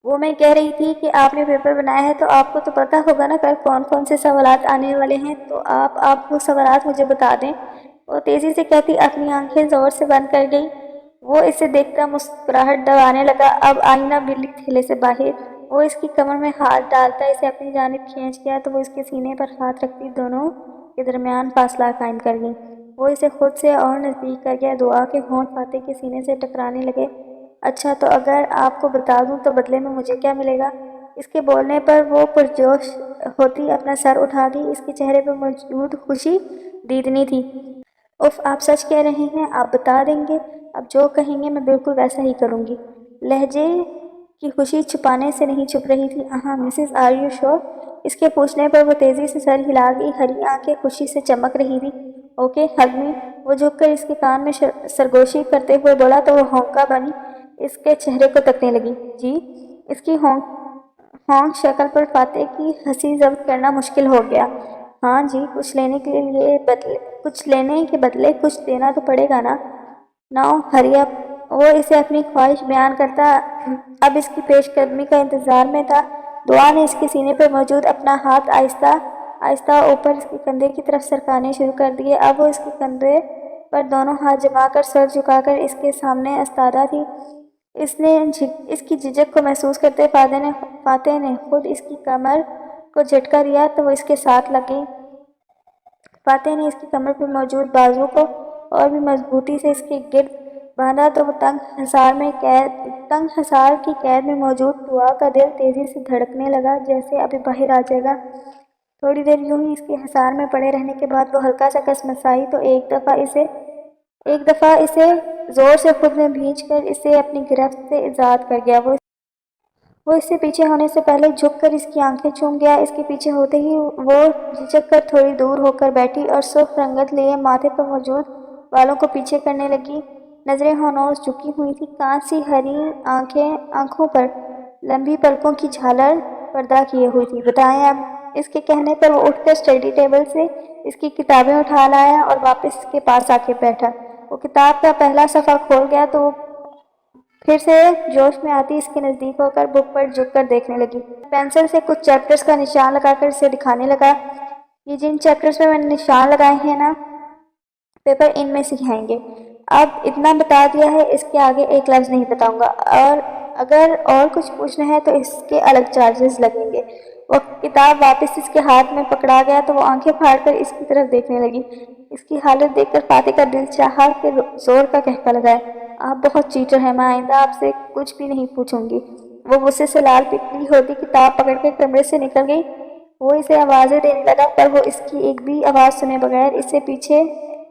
وہ میں کہہ رہی تھی کہ آپ نے پیپر بنایا ہے تو آپ کو تو پتہ ہوگا نا کل کون سے سوالات آنے والے ہیں، تو آپ وہ سوالات مجھے بتا دیں۔ وہ تیزی سے کہتی اپنی آنکھیں زور سے بند کر گئی۔ وہ اسے دیکھتا مسکراہٹ دبانے لگا۔ اب آئی نا بلی تھیلے سے باہر۔ وہ اس کی کمر میں ہاتھ ڈالتا اسے اپنی جانب کھینچ گیا تو وہ اس کے سینے پر ہاتھ رکھتی دونوں کے درمیان فاصلہ قائم کر گئی۔ وہ اسے خود سے اور نزدیک کر گیا۔ دعا کے ہونٹ فاتح کے سینے سے ٹکرانے لگے۔ اچھا تو اگر آپ کو بتا دوں تو بدلے میں مجھے کیا ملے گا؟ اس کے بولنے پر وہ پرجوش ہوتی اپنا سر اٹھا گئی۔ اس کے چہرے پر موجود خوشی دیدنی تھی۔ اف، آپ سچ کہہ رہے ہیں؟ آپ بتا دیں گے؟ اب جو کہیں گے میں بالکل ویسا ہی کروں گی۔ لہجے کی خوشی چھپانے سے نہیں چھپ رہی تھی۔ ہاں مسز، آر یو شور؟ اس کے پوچھنے پر وہ تیزی سے سر ہلا گئی۔ ہری آنکھیں خوشی سے چمک رہی تھی۔ اوکے، ہگ می۔ وہ جھک کر اس کے کان میں سرگوشی کرتے ہوئے بولا تو وہ ہونکا بنی اس کے چہرے کو تکنے لگی۔ جی؟ اس کی ہونک شکل پر فاتح کی ہنسی ضبط کرنا مشکل ہو گیا۔ ہاں جی، کچھ لینے کے بدلے کچھ دینا تو پڑے گا نا۔ ناؤ ہری اپ، وہ اسے اپنی خواہش بیان کرتا اب اس کی پیش قدمی کا انتظار میں تھا۔ دعا نے اس کے سینے پر موجود اپنا ہاتھ آہستہ آہستہ اوپر اس کے کندھے کی طرف سرکانے شروع کر دیے۔ اب وہ اس کے کندھے پر دونوں ہاتھ جما کر سر جھکا کر اس کے سامنے استادہ تھی۔ اس کی جھجک کو محسوس کرتے فاتح نے خود اس کی کمر کو جھٹکا دیا تو وہ اس کے ساتھ لگ گئی۔ فاتح نے اس کی کمر پر موجود بازو کو اور بھی مضبوطی سے اس کے گرد باندھا تو وہ تنگ حصار کی قید میں موجود دعا کا دل تیزی سے دھڑکنے لگا جیسے ابھی باہر آ جائے گا۔ تھوڑی دیر یوں ہی اس کے حصار میں پڑے رہنے کے بعد وہ ہلکا سا کسمسائی تو ایک دفعہ اسے زور سے خود میں بھینچ کر اسے اپنی گرفت سے آزاد کر گیا۔ وہ اس سے پیچھے ہونے سے پہلے جھک کر اس کی آنکھیں چوم گیا۔ اس کے پیچھے ہوتے ہی وہ جھجک کر تھوڑی دور ہو کر بیٹھی اور سرخ رنگت لیے ماتھے پر موجود بالوں کو پیچھے کرنے لگی۔ نظریں ہونوز جھکی ہوئی تھیں، کانچ سی حریر آنکھوں پر لمبی پلکوں کی جھالر پردہ کیے ہوئی تھی۔ بتائیں اب؟ اس کے کہنے پر وہ اٹھ کر اسٹڈی ٹیبل سے اس کی کتابیں اٹھا لایا اور واپس اس کے پاس آ کے بیٹھا۔ وہ کتاب کا پہلا صفحہ کھول گیا تو وہ پھر سے جوش میں آتی اس کے نزدیک ہو کر بک پر جھک کر دیکھنے لگی۔ پینسل سے کچھ چیپٹرز کا نشان لگا کر اسے دکھانے لگا۔ یہ جن چیپٹرز میں نے نشان لگائے ہیں نا پیپر ان میں سے ہی آئیں گے۔ اب اتنا بتا دیا ہے، اس کے آگے ایک لفظ نہیں بتاؤں گا، اور اگر اور کچھ پوچھنا ہے تو اس کے الگ چارجز لگیں گے۔ وہ کتاب واپس اس کے ہاتھ میں پکڑا گیا تو وہ آنکھیں پھاڑ کر اس کی طرف دیکھنے لگی۔ اس کی حالت دیکھ کر فاتح کا دل چاہا کہ زور کا قہقہ لگائے۔ آپ بہت چیٹر ہیں، میں آئندہ آپ سے کچھ بھی نہیں پوچھوں گی۔ وہ غصے سے لال پکلی ہوتی کتاب پکڑ کے کمرے سے نکل گئی۔ وہ اسے آوازیں دینے لگا پر وہ اس کی ایک بھی آواز سنے بغیر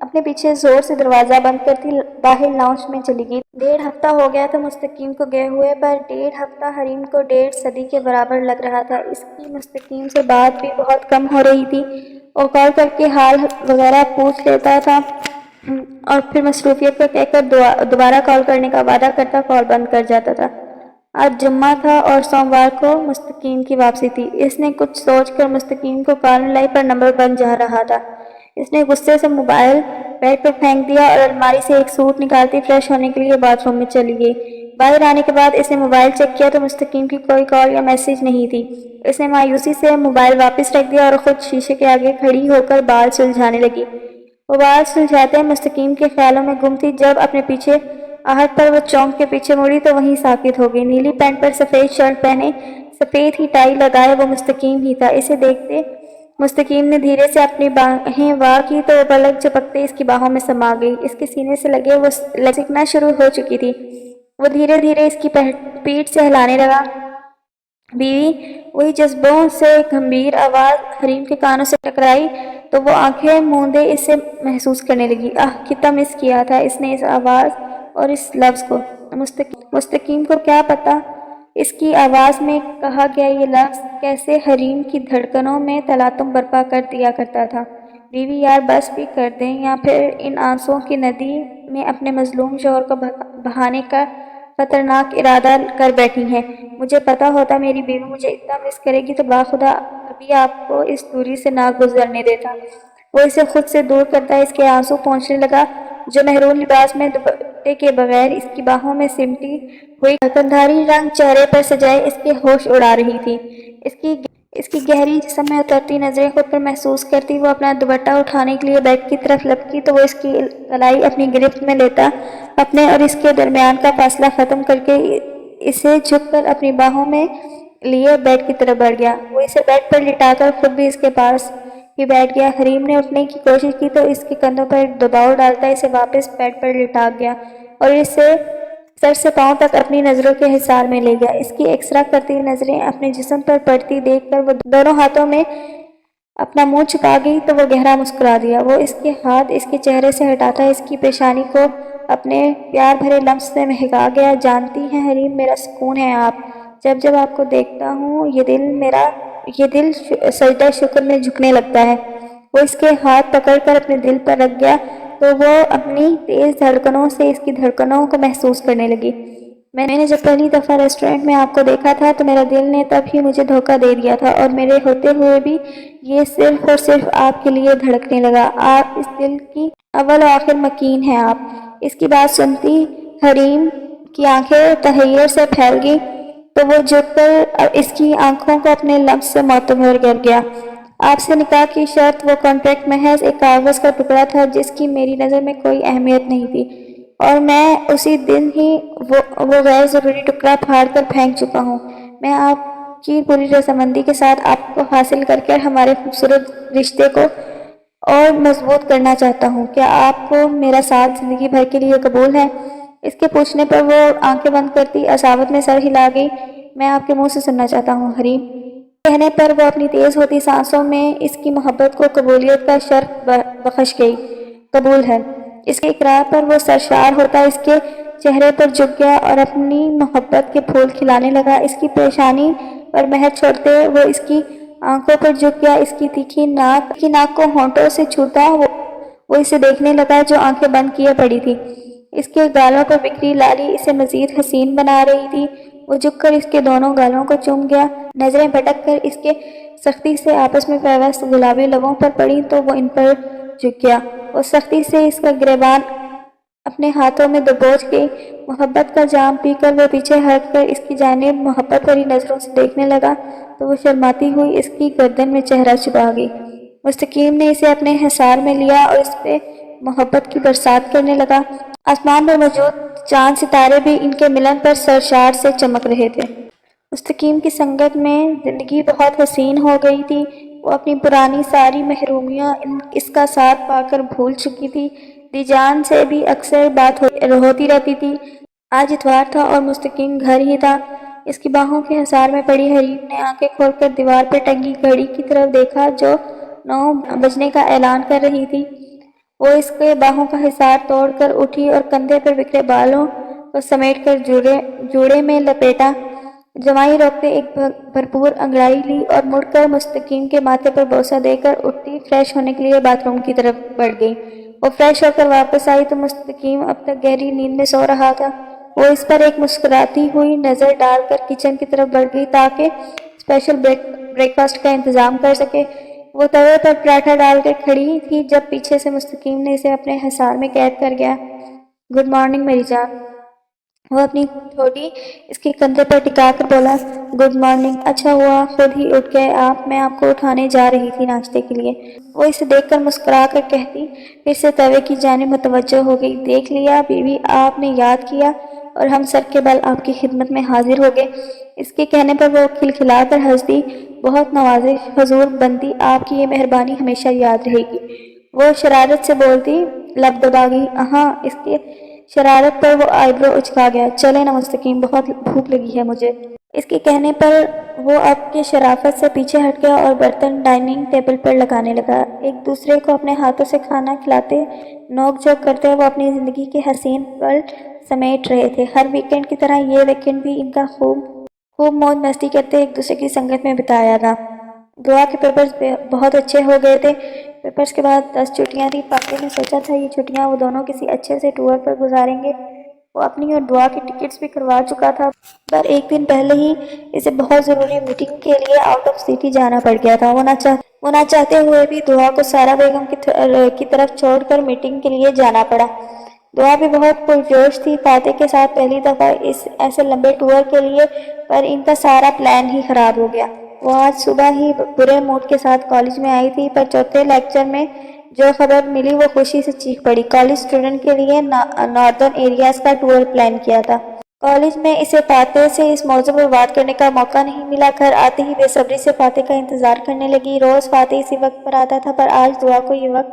اپنے پیچھے زور سے دروازہ بند کرتی باہر لاؤنج میں چلی گئی۔ 1.5 ہفتہ ہو گیا تھا مستقیم کو گئے ہوئے، پر 1.5 ہفتہ حریم کو 1.5 صدی کے برابر لگ رہا تھا۔ اس کی مستقیم سے بات بھی بہت کم ہو رہی تھی۔ وہ کال کر کے حال وغیرہ پوچھ لیتا تھا اور پھر مصروفیت کا کہہ کر دوبارہ کال کرنے کا وعدہ کرتا کال بند کر جاتا تھا۔ آج جمعہ تھا اور سوموار کو مستقیم کی واپسی تھی۔ اس نے کچھ سوچ کر مستقیم کو کال ملائی پر نمبر بند جا رہا تھا۔ اس نے غصے سے موبائل بیڈ پر پھینک دیا اور الماری سے ایک سوٹ نکالتی فریش ہونے کے لیے باتھ روم میں چلی گئی۔ باہر آنے کے بعد اس نے موبائل چیک کیا تو مستقیم کی کوئی کال یا میسج نہیں تھی۔ اس نے مایوسی سے موبائل واپس رکھ دیا اور خود شیشے کے آگے کھڑی ہو کر بال سلجھانے لگی۔ وہ بال سلجھاتے مستقیم کے خیالوں میں گم تھی۔ جب اپنے پیچھے آہٹ پر وہ چونک کے پیچھے مڑی تو وہیں ساکت ہو گئی۔ نیلی پینٹ پر سفید شرٹ پہنے، سفید ہی ٹائی لگائے وہ مستقیم ہی تھا۔ اسے دیکھتے مستقیم نے دھیرے سے اپنی باہیں وا کی تو وہ پلک جھپکتے اس کی باہوں میں سما گئی۔ اس کے سینے سے لگے وہ لچکنا شروع ہو چکی تھی۔ وہ دھیرے دھیرے اس کی پیٹھ سے ہلانے لگا۔ بیوی! وہی جذبوں سے گمبھیر آواز حریم کے کانوں سے ٹکرائی تو وہ آنکھیں موندے اسے محسوس کرنے لگی۔ کتنا مس کیا تھا اس نے اس آواز اور اس لفظ کو۔ مستقیم کو کیا پتا اس کی آواز میں کہا گیا یہ لفظ کیسے حریم کی دھڑکنوں میں تلاطم برپا کر دیا کرتا تھا۔ بیوی! یار بس بھی کر دیں یا پھر ان آنسوؤں کی ندی میں اپنے مظلوم شوہر کو بہانے کا خطرناک ارادہ کر بیٹھی ہیں۔ مجھے پتا ہوتا میری بیوی مجھے اتنا مس کرے گی تو باخدا ابھی آپ کو اس دوری سے نہ گزرنے دیتا۔ وہ اسے خود سے دور کرتا اس کے آنسو پونچھنے لگا جو محرون لباس میں دوپٹے کے بغیر اس کی باہوں میں سمٹی ہوئی کندھاری رنگ چہرے پر سجائے اس کے ہوش اڑا رہی تھی۔ اس کی گہری جسم میں اترتی نظریں خود پر محسوس کرتی وہ اپنا دوپٹہ اٹھانے کے لیے بیڈ کی طرف لپکی تو وہ اس کی کلائی اپنی گرفت میں لیتا اپنے اور اس کے درمیان کا فاصلہ ختم کر کے اسے جھک کر اپنی باہوں میں لیے بیڈ کی طرف بڑھ گیا۔ وہ اسے بیڈ پر لٹا کر خود بھی اس کے پاس ہی بیٹھ گیا۔ حریم نے اٹھنے کی کوشش کی تو اس کے کندھوں پر دباؤ ڈالتا اسے واپس بیڈ پر لٹا گیا اور اسے سر سے پاؤں تک اپنی نظروں کے حصار میں لے گیا۔ اس کی ایکسرا کرتی نظریں اپنے جسم پر پڑتی دیکھ کر وہ دونوں ہاتھوں میں اپنا منہ چھپا گئی تو وہ گہرا مسکرا دیا۔ وہ اس کے ہاتھ اس کے چہرے سے ہٹاتا اس کی پیشانی کو اپنے پیار بھرے لمس سے مہکا گیا۔ جانتی ہیں حریم میرا سکون ہیں آپ، جب جب آپ کو دیکھتا ہوں یہ دل سجدہ شکر میں جھکنے لگتا ہے۔ وہ اس کے ہاتھ پکڑ کر اپنے دل پر رکھ گیا تو وہ اپنی تیز دھڑکنوں سے اس کی دھڑکنوں کو محسوس کرنے لگی۔ میں نے جب پہلی دفعہ ریسٹورنٹ میں آپ کو دیکھا تھا تو میرا دل نے تب ہی مجھے دھوکہ دے دیا تھا اور میرے ہوتے ہوئے بھی یہ صرف اور صرف آپ کے لیے دھڑکنے لگا۔ آپ اس دل کی اول و آخر مکین ہیں آپ۔ اس کی بات سنتی حریم کی آنکھیں تحیر سے پھیل گئی تو وہ جھک کر اس کی آنکھوں کو اپنے لمس سے معتبر کر گیا۔ آپ سے نکاح کی شرط وہ کانٹریکٹ محض ایک کاغذ کا ٹکڑا تھا جس کی میری نظر میں کوئی اہمیت نہیں تھی، اور میں اسی دن ہی وہ غیر ضروری ٹکڑا پھاڑ کر پھینک چکا ہوں۔ میں آپ کی پوری رضامندی کے ساتھ آپ کو حاصل کر کے ہمارے خوبصورت رشتے کو اور مضبوط کرنا چاہتا ہوں۔ کیا آپ کو میرا ساتھ زندگی بھر کے لیے قبول ہے؟ اس کے پوچھنے پر وہ آنکھیں بند کرتی عصابت میں سر ہلا گئی۔ میں آپ کے منہ سے سننا چاہتا ہوں حریم۔ کہنے پر وہ اپنی تیز ہوتی سانسوں میں اس کی محبت کو قبولیت کا شرط بخش گئی۔ قبول ہے۔ اس کے اقرار پر وہ سرشار ہوتا اس کے چہرے پر جھک گیا اور اپنی محبت کے پھول کھلانے لگا۔ اس کی پیشانی پر مہر چھوڑتے وہ اس کی آنکھوں پر جھک گیا، اس کی تیکھی ناک کو ہونٹوں سے چھوتا وہ اسے دیکھنے لگا جو آنکھیں بند کیے پڑی تھی۔ اس کے گالوں پر بکھری لالی اسے مزید حسین بنا رہی تھی۔ وہ جھک کر اس کے دونوں گالوں کو چوم گیا۔ نظریں بھٹک کر اس کے سختی سے آپس میں پیوست گلابی لبوں پر پڑی تو وہ ان پر جھک گیا۔ وہ سختی سے اس کا گریبان اپنے ہاتھوں میں دبوچ گئی۔ محبت کا جام پی کر وہ پیچھے ہٹ کر اس کی جانب محبت بھری نظروں سے دیکھنے لگا تو وہ شرماتی ہوئی اس کی گردن میں چہرہ چھپا گئی۔ مستقیم نے اسے اپنے حصار میں لیا اور اس پہ محبت کی برسات کرنے لگا۔ آسمان میں موجود چاند ستارے بھی ان کے ملن پر سرشار سے چمک رہے تھے۔ مستقیم کی سنگت میں زندگی بہت حسین ہو گئی تھی۔ وہ اپنی پرانی ساری محرومیاں اس کا ساتھ پا کر بھول چکی تھی۔ دی جان سے بھی اکثر بات ہوتی رہتی تھی۔ آج اتوار تھا اور مستقیم گھر ہی تھا۔ اس کی باہوں کے حصار میں پڑی حریم نے آنکھیں کھول کر دیوار پہ ٹنگی گھڑی کی طرف دیکھا جو 9 بجنے کا اعلان کر رہی تھی۔ وہ اس کے باہوں کا حصار توڑ کر اٹھی اور کندھے پر بکھرے بالوں کو سمیٹ کر جوڑے میں لپیٹا۔ جمائی روکتے ایک بھرپور انگڑائی لی اور مڑ کر مستقیم کے ماتھے پر بوسہ دے کر اٹھتی فریش ہونے کے لیے باتھ روم کی طرف بڑھ گئی۔ وہ فریش ہو کر واپس آئی تو مستقیم اب تک گہری نیند میں سو رہا تھا۔ وہ اس پر ایک مسکراتی ہوئی نظر ڈال کر کچن کی طرف بڑھ گئی تاکہ اسپیشل بریک فاسٹ کا انتظام کر سکے۔ وہ توے پر پراٹھا ڈال کر کھڑی تھی جب پیچھے سے مستقیم نے اسے اپنے حصار میں قید کر گیا۔ گڈ مارننگ میری جان۔ وہ اپنی ٹھوڈی اس کے کندھے پر ٹکا کر بولا۔ Good morning. اچھا ہوا خود ہی اٹھ گئے آپ، میں آپ کو اٹھانے جا رہی تھی ناشتے کے لیے۔ وہ اسے دیکھ کر مسکرا کر کہتی، پھر سے توے کی جانب متوجہ ہو گئی۔ دیکھ لیا بیوی، آپ نے یاد کیا اور ہم سر کے بل آپ کی خدمت میں حاضر ہو گئے۔ اس کے کہنے پر وہ کھلکھلا کر ہنس دی۔ بہت نوازش حضور بندی، آپ کی یہ مہربانی ہمیشہ یاد رہے گی۔ وہ شرارت سے بولتی لب دبا گئی۔ ہاں، اس کے شرارت پر وہ آئی برو اچکا گیا۔ چلے نا مستقیم، بہت بھوک لگی ہے مجھے۔ اس کے کہنے پر وہ اب کے شرافت سے پیچھے ہٹ گیا اور برتن ڈائننگ ٹیبل پر لگانے لگا۔ ایک دوسرے کو اپنے ہاتھوں سے کھانا کھلاتے نوک جھوک کرتے وہ اپنی زندگی کے حسین پل سمیٹ رہے تھے۔ ہر ویکنڈ کی طرح یہ ویکنڈ بھی ان کا خوب موج مستی کرتے ایک دوسرے کی سنگت میں بتایا تھا۔ دعا کے پیپرز بہت اچھے ہو گئے تھے۔ پیپرز کے بعد 10 چھٹیاں تھیں۔ پاپی نے سوچا تھا یہ چھٹیاں وہ دونوں کسی اچھے سے ٹور پر گزاریں گے۔ وہ اپنی اور دعا کی ٹکٹس بھی کروا چکا تھا، پر ایک دن پہلے ہی اسے بہت ضروری میٹنگ کے لیے آؤٹ آف سٹی جانا پڑ گیا تھا۔ وہ نہ چاہتے ہوئے بھی دعا کو سارا بیگم کی طرف چھوڑ کر میٹنگ کے لیے جانا پڑا۔ دعا بھی بہت پرجوش تھی فاتح کے ساتھ پہلی دفعہ اس ایسے لمبے ٹور کے لیے، پر ان کا سارا پلان ہی خراب ہو گیا۔ وہ آج صبح ہی برے موڈ کے ساتھ کالج میں آئی تھی، پر چوتھے لیکچر میں جو خبر ملی وہ خوشی سے چیخ پڑی۔ کالج اسٹوڈنٹ کے لیے ناردرن ایریاز کا ٹور پلان کیا تھا۔ کالج میں اسے فاتح سے اس موضوع پر بات کرنے کا موقع نہیں ملا۔ گھر آتے ہی بے صبری سے فاتح کا انتظار کرنے لگی۔ روز فاتح اسی وقت پر آتا تھا، پر آج دعا کو یہ وقت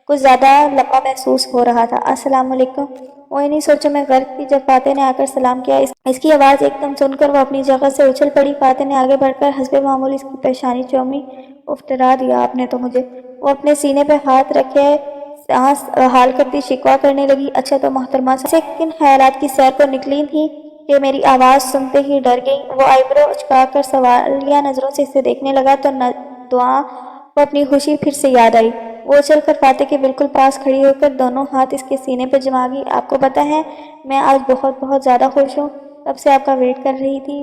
کچھ زیادہ لمبا محسوس ہو رہا تھا۔ السلام علیکم۔ وہ انہی سوچوں میں غرق تھی جب فاتح نے آ کر سلام کیا۔ اس کی آواز ایک دم سن کر وہ اپنی جگہ سے اچھل پڑی۔ فاتح نے آگے بڑھ کر حسب معمول اس کی پیشانی چومی۔ اف، ڈرا دیا آپ نے تو مجھے۔ وہ اپنے سینے پہ ہاتھ رکھے سانس حال کرتی شکوہ کرنے لگی۔ اچھا تو محترمہ سے کن خیالات کی سیر پر نکلی تھی کہ میری آواز سنتے ہی ڈر گئی؟ وہ آئی برو اچکا کر سوالیہ نظروں سے اسے دیکھنے لگا تو دعا کو اپنی خوشی پھر سے یاد آئی۔ وہ اچھل کر فاتح کے بالکل پاس کھڑی ہو کر دونوں ہاتھ اس کے سینے پہ جما گئی۔ آپ کو پتہ ہے میں آج بہت زیادہ خوش ہوں، کب سے آپ کا ویٹ کر رہی تھی۔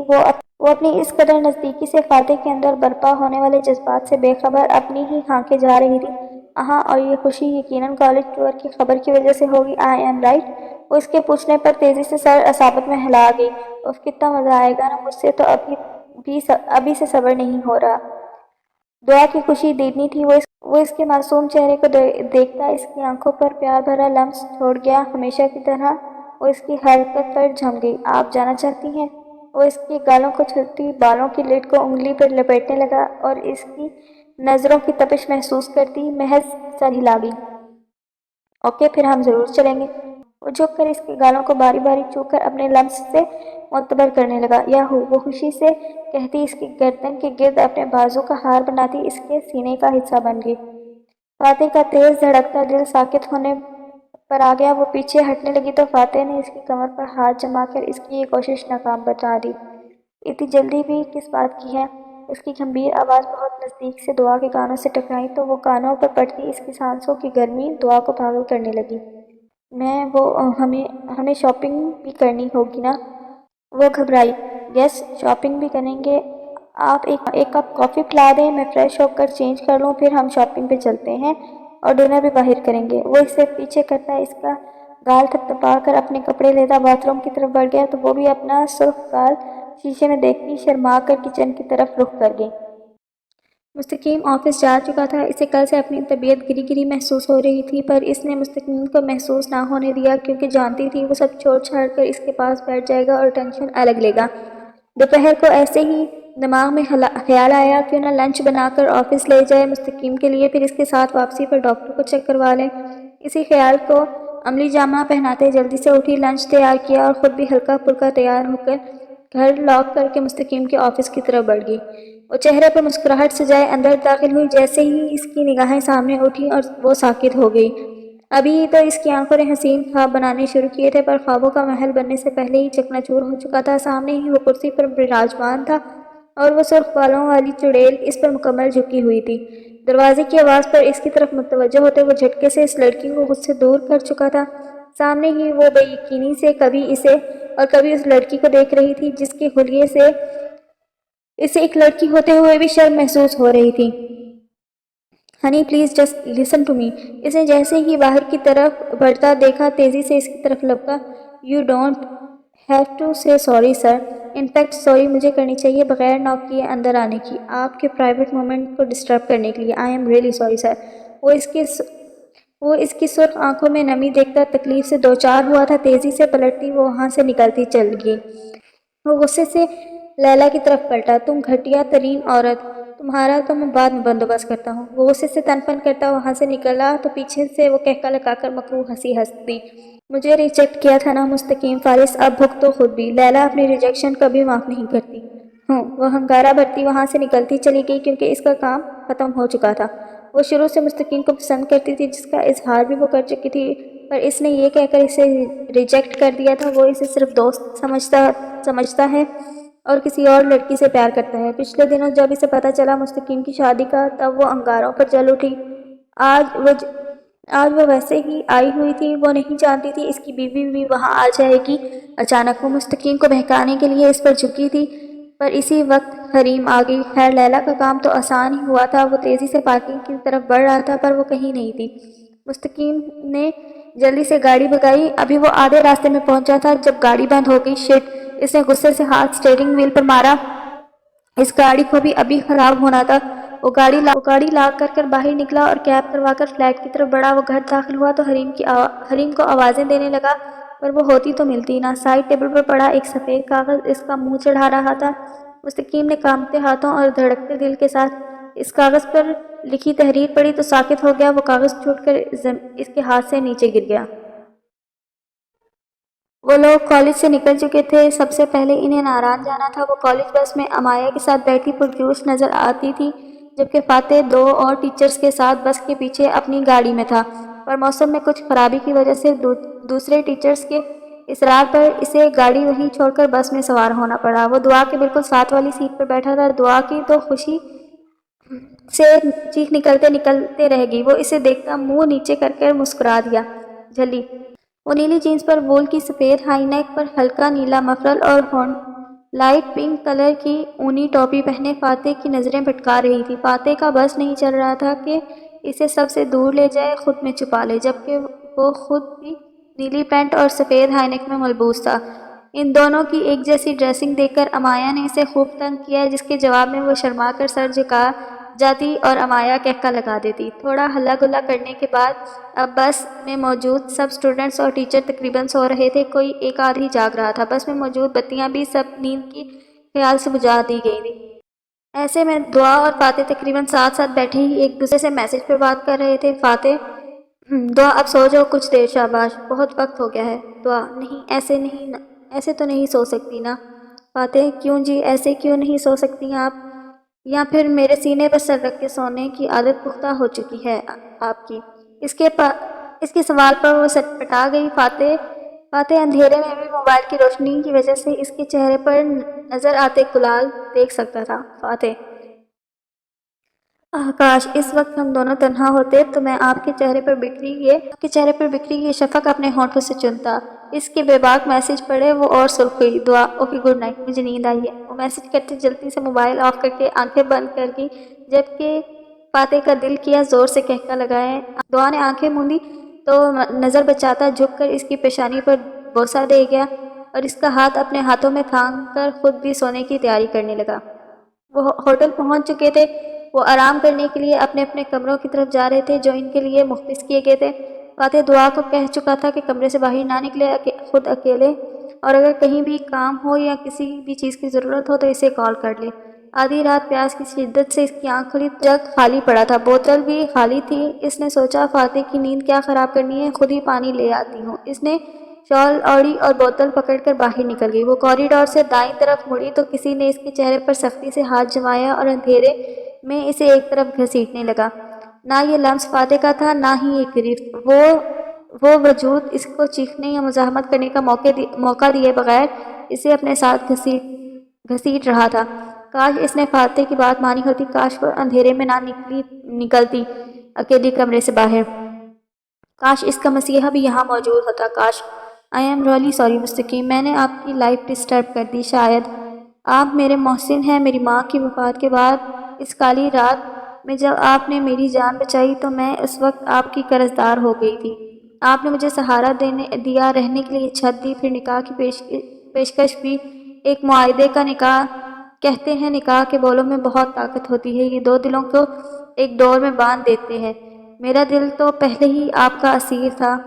وہ اپنی اس قدر نزدیکی سے فاتح کے اندر برپا ہونے والے جذبات سے بے خبر اپنی ہی ہانکے جا رہی تھی۔ ہاں، اور یہ خوشی یقیناً کالج ٹور کی خبر کی وجہ سے ہوگی. I am right. وہ اس کے پوچھنے پر تیزی سے سر اصابت میں ہلا گئی. کتنا مزہ آئے گا نا. مجھ سے تو ابھی سے صبر نہیں ہو رہا. دعا کی خوشی دیدنی تھی. وہ اس کے معصوم چہرے کو دیکھتا اس کی آنکھوں پر پیار بھرا لمس چھوڑ گیا. ہمیشہ کی طرح وہ اس کی حرکت پر جم گئی. آپ جانا چاہتی ہیں؟ وہ اس کی گالوں کو چھوٹی بالوں کی لٹ کو انگلی پر لپیٹنے لگا اور اس کی نظروں کی تپش محسوس کرتی محض سر ہلا گئی. اوکے، پھر ہم ضرور چلیں گے. وہ جھک کر اس کے گالوں کو باری باری چھو کر اپنے لمس سے معتبر کرنے لگا. یاہو! وہ خوشی سے کہتی اس کی گردن کے گرد اپنے بازو کا ہار بناتی اس کے سینے کا حصہ بن گئی. فاتح کا تیز دھڑکتا دل ساکت ہونے پر آ گیا. وہ پیچھے ہٹنے لگی تو فاتح نے اس کی کمر پر ہاتھ جما کر اس کی یہ کوشش ناکام بتا دی. اتنی جلدی بھی کس بات کی ہے؟ اس کی گمبھیر آواز بہت نزدیک سے دعا کے کانوں سے ٹکرائی تو وہ کانوں پر پڑتی اس کی سانسوں کی گرمی دعا کو پاگل کرنے لگی. ہمیں شاپنگ بھی کرنی ہوگی نا؟ وہ گھبرائی. یس، شاپنگ بھی کریں گے. آپ ایک کپ کافی پلا دیں، میں فریش ہو کر چینج کر لوں، پھر ہم شاپنگ پہ چلتے ہیں اور ڈنر بھی باہر کریں گے. وہ اسے پیچھے کرتا اس کا گال تھپتپا کر اپنے کپڑے لیتا باتھ روم کی طرف بڑھ گیا تو وہ بھی اپنا سرخ گال شیشے میں دیکھتی شرما کر کچن کی طرف رخ کر گئی. مستقیم آفس جا چکا تھا. اسے کل سے اپنی طبیعت گری گری محسوس ہو رہی تھی پر اس نے مستقیم کو محسوس نہ ہونے دیا کیونکہ جانتی تھی وہ سب چھوڑ چھاڑ کر اس کے پاس بیٹھ جائے گا اور ٹینشن الگ لے گا. دوپہر کو ایسے ہی دماغ میں خیال آیا کیوں نہ لنچ بنا کر آفس لے جائے مستقیم کے لیے، پھر اس کے ساتھ واپسی پر ڈاکٹر کو چیک کروا لیں. اسی خیال کو عملی جامہ پہناتے جلدی سے اٹھی، لنچ تیار کیا اور خود بھی ہلکا پھلکا تیار ہو کر گھر لاک کر کے مستقیم کے آفس کی طرف بڑھ گئی. وہ چہرے پر مسکراہٹ سجائے اندر داخل ہوئی. جیسے ہی اس کی نگاہیں سامنے اٹھی اور وہ ساکت ہو گئی. ابھی تو اس کی آنکھوں نے حسین خواب بنانے شروع کیے تھے پر خوابوں کا محل بننے سے پہلے ہی چکنا چور ہو چکا تھا. سامنے ہی وہ کرسی پر براجمان تھا اور وہ سرخ بالوں والی چڑیل اس پر مکمل جھکی ہوئی تھی. دروازے کی آواز پر اس کی طرف متوجہ ہوتے وہ جھٹکے سے اس لڑکی کو خود سے دور کر چکا تھا. سامنے ہی وہ بے یقینی سے کبھی اسے اور کبھی اس لڑکی کو دیکھ رہی تھی جس کے حلیے سے اسے ایک لڑکی ہوتے ہوئے بھی شرم محسوس ہو رہی تھی. Honey please just listen to me. اس نے جیسے ہی باہر کی طرف بڑھتا دیکھا تیزی سے اس کی طرف لپکا. یو ڈونٹ ہیو ٹو سے سوری سر. انفیکٹ سوری مجھے کرنی چاہیے بغیر ناک کیے اندر آنے کی، آپ کے پرائیویٹ مومنٹ کو ڈسٹرب کرنے کے لیے. I am really sorry sir. وہ اس کی سرخ آنکھوں میں نمی دیکھ کر تکلیف سے دوچار ہوا تھا. تیزی سے پلٹتی وہ وہاں سے نکلتی چل گئی. وہ غصے سے لیلا کی طرف پلٹا. تم گھٹیا ترین عورت، تمہارا تو میں بعد میں بندوبست کرتا ہوں. وہ غصے سے تن پن کرتا وہاں سے نکلا تو پیچھے سے وہ کہکا لگا کر مکروہ ہنسی ہنس دی. مجھے ریجیکٹ کیا تھا نا مستقیم فارس، اب بھگتو خود بھی. لیلا اپنی ریجیکشن کبھی معاف نہیں کرتی. وہ ہنگارہ بھرتی وہاں سے نکلتی چلی گئی کیونکہ اس کا کام ختم ہو چکا تھا. وہ شروع سے مستقیم کو پسند کرتی تھی جس کا اظہار بھی وہ کر چکی تھی پر اس نے یہ کہہ کر اسے ریجیکٹ کر دیا تھا وہ اسے صرف دوست سمجھتا ہے اور کسی اور لڑکی سے پیار کرتا ہے. پچھلے دنوں جب اسے پتہ چلا مستقیم کی شادی کا تب وہ انگاروں پر جل اٹھی. آج وہ ویسے ہی آئی ہوئی تھی. وہ نہیں جانتی تھی اس کی بیوی بھی وہاں آ جائے گی. اچانک وہ مستقیم کو بہکانے کے لیے اس پر جھکی تھی پر اسی وقت حریم آ گئی. خیر لیلا کا کام تو آسان ہی ہوا تھا. وہ تیزی سے پارکنگ کی طرف بڑھ رہا تھا پر وہ کہیں نہیں تھی. مستقیم نے جلدی سے گاڑی بھگائی. ابھی وہ آدھے راستے میں پہنچا تھا جب گاڑی بند ہو گئی. شٹ! اس نے غصے سے ہاتھ اسٹیئرنگ وہیل پر مارا. اس گاڑی کو بھی ابھی خراب ہونا تھا. وہ گاڑی لاک کر باہر نکلا اور کیب کروا کر فلیٹ کی طرف بڑھا. وہ گھر داخل ہوا تو حریم کو آوازیں دینے لگا پر وہ ہوتی تو ملتی نہ. سائڈ ٹیبل پر پڑا ایک سفید کاغذ اس کا منہ چڑھا رہا تھا. مستقیم نے کانپتے ہاتھوں اور دھڑکتے دل کے ساتھ اس کاغذ پر لکھی تحریر پڑھی تو ساکت ہو گیا. وہ کاغذ چھوٹ کر اس کے ہاتھ سے نیچے گر گیا. وہ لوگ کالج سے نکل چکے تھے. سب سے پہلے انہیں ناران جانا تھا. وہ کالج بس میں امایا کے ساتھ بیٹھی پرجوش نظر آتی تھی جبکہ فاتح دو اور ٹیچرز کے ساتھ بس کے پیچھے اپنی گاڑی میں تھا پر موسم میں کچھ خرابی کی وجہ سے دوسرے ٹیچرز کے اصرار پر اسے گاڑی وہیں چھوڑ کر بس میں سوار ہونا پڑا. وہ دعا کے بالکل ساتھ والی سیٹ پر بیٹھا تھا. دعا کی تو خوشی سے چیخ نکلتے رہ گئی. وہ اسے دیکھتا منہ نیچے کر مسکرا دیا. جھلی وہ نیلی جینس پر وول کی سفید ہائی نیک پر ہلکا نیلا مفرل اور لائٹ پنک کلر کی اونی ٹوپی پہنے فاتح کی نظریں بھٹکا رہی تھی. فاتح کا بس نہیں چل رہا تھا کہ اسے سب سے دور لے جائے، خود میں چھپا لے، جبکہ وہ خود بھی نیلی پینٹ اور سفید ہائی نیک میں ملبوس تھا۔ ان دونوں کی ایک جیسی ڈریسنگ دیکھ کر امایا نے اسے خوب تنگ کیا، جس کے جواب میں وہ شرما کر سر جھکا جاتی اور امایا کہکا لگا دیتی۔ تھوڑا ہلا گلا کرنے کے بعد اب بس میں موجود سب اسٹوڈنٹس اور ٹیچر تقریباً سو رہے تھے، کوئی ایک آدھ ہی جاگ رہا تھا۔ بس میں موجود بتیاں بھی سب نیند کی خیال سے بجھا دی گئی تھیں۔ ایسے میں دعا اور فاتح تقریباً ساتھ ساتھ بیٹھے ہی ایک دوسرے سے میسج پہ بات کر رہے تھے۔ فاتح: دعا اب سو جاؤ کچھ دیر، شاباش، بہت وقت ہو گیا ہے۔ دعا: نہیں، ایسے تو نہیں سو سکتی نا۔ فاتح: کیوں جی، ایسے کیوں نہیں سو سکتی آپ؟ یا پھر میرے سینے پر سر رکھ کے سونے کی عادت پختہ ہو چکی ہے آپ کی؟ اس کے سوال پر وہ سٹپٹا گئی۔ فاتح اندھیرے میں بھی موبائل کی روشنی کی وجہ سے اس کے چہرے پر نظر آتے گلال دیکھ سکتا تھا۔ فاتح: کاش اس وقت ہم دونوں تنہا ہوتے تو میں آپ کے چہرے پر بکھری یہ شفق اپنے ہونٹوں سے چنتا۔ اس کے بے باک میسج پڑھے وہ اور سرخ ہوئی۔ دعا: اوکے، گڈ نائٹ، مجھے نیند آئی ہے۔ وہ میسج کرتے جلدی سے موبائل آف کر کے آنکھیں بند کر گئی، جبکہ فاتح کا دل کیا زور سے کہکا لگائے۔ دعا نے آنکھیں موندی تو نظر بچاتا جھک کر اس کی پیشانی پر بوسہ دے گیا اور اس کا ہاتھ اپنے ہاتھوں میں تھام کر خود بھی سونے کی تیاری کرنے لگا۔ وہ ہوٹل پہنچ چکے تھے۔ وہ آرام کرنے کے لیے اپنے اپنے کمروں کی طرف جا رہے تھے جو ان کے لیے مختص کیے گئے تھے۔ فاتح دعا کو کہہ چکا تھا کہ کمرے سے باہر نہ نکلے خود اکیلے، اور اگر کہیں بھی کام ہو یا کسی بھی چیز کی ضرورت ہو تو اسے کال کر لے۔ آدھی رات پیاس کی شدت سے اس کی آنکھ کھلی تو جگ خالی پڑا تھا، بوتل بھی خالی تھی۔ اس نے سوچا فاتح کی نیند کیا خراب کرنی ہے، خود ہی پانی لے آتی ہوں۔ اس نے شال اوڑھی اور بوتل پکڑ کر باہر نکل گئی۔ وہ کوریڈور سے دائیں طرف مڑی تو کسی نے اس کے چہرے پر سختی سے ہاتھ جمایا اور اندھیرے میں اسے ایک طرف گھسیٹنے لگا۔ نہ یہ لمس فاتح کا تھا، نہ ہی یہ گرفت۔ وہ وجود اس کو چیخنے یا مزاحمت کرنے کا موقع دیے بغیر اسے اپنے ساتھ گھسیٹ رہا تھا۔ کاش اس نے فاتح کی بات مانی ہوتی، کاش وہ اندھیرے میں نہ نکلتی اکیلی کمرے سے باہر۔ کاش اس کا مسیحا بھی یہاں موجود ہوتا۔ کاش۔ آئی ایم ریئلی سوری مستقیم، میں نے آپ کی لائف ڈسٹرب کر دی۔ شاید آپ میرے محسن ہیں۔ میری ماں کی وفات کے بعد اس کالی رات میں جب آپ نے میری جان بچائی تو میں اس وقت آپ کی قرضدار ہو گئی تھی۔ آپ نے مجھے سہارا دیا، رہنے کے لیے چھت دی، پھر نکاح کی پیشکش بھی، ایک معاہدے کا نکاح۔ کہتے ہیں نکاح کے بولوں میں بہت طاقت ہوتی ہے، یہ دو دلوں کو ایک ڈور میں باندھ دیتے ہیں۔ میرا دل تو پہلے ہی آپ کا اسیر تھا،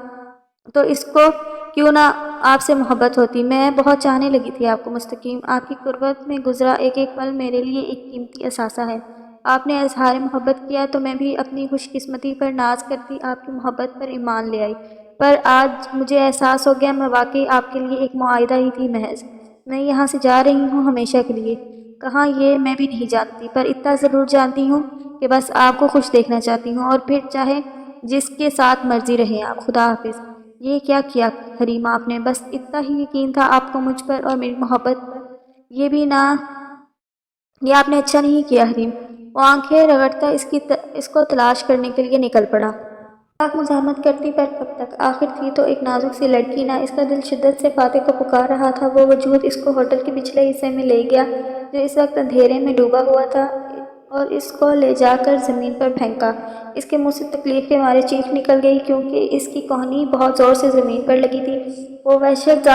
تو اس کو کیوں نہ آپ سے محبت ہوتی۔ میں بہت چاہنے لگی تھی آپ کو مستقیم۔ آپ کی قربت میں گزرا ایک ایک پل میرے لیے ایک قیمتی اثاثہ ہے۔ آپ نے اظہار محبت کیا تو میں بھی اپنی خوش قسمتی پر ناز کرتی آپ کی محبت پر ایمان لے آئی، پر آج مجھے احساس ہو گیا میں واقعی آپ کے لیے ایک معاہدہ ہی تھی محض۔ میں یہاں سے جا رہی ہوں ہمیشہ کے لیے، کہاں یہ میں بھی نہیں جانتی، پر اتنا ضرور جانتی ہوں کہ بس آپ کو خوش دیکھنا چاہتی ہوں، اور پھر چاہے جس کے ساتھ مرضی رہے آپ۔ خدا حافظ۔ یہ کیا کیا حریم آپ نے؟ بس اتنا ہی یقین تھا آپ کو مجھ پر اور میری محبت پر؟ یہ آپ نے اچھا نہیں کیا حریم۔ وہ آنکھیں رگڑتا اس کو تلاش کرنے کے لیے نکل پڑا۔ آپ مزاحمت کرتی، پر کب تک؟ آخر تھی تو ایک نازک سی لڑکی نا۔ اس کا دل شدت سے فاتح کو پکار رہا تھا۔ وہ وجود اس کو ہوٹل کے پچھلے حصے میں لے گیا جو اس وقت اندھیرے میں ڈوبا ہوا تھا، اور اس کو لے جا کر زمین پر پھینکا۔ اس کے منہ سے تکلیف کے مارے چیخ نکل گئی، کیونکہ اس کی کہنی بہت زور سے زمین پر لگی تھی۔ وہ وحشت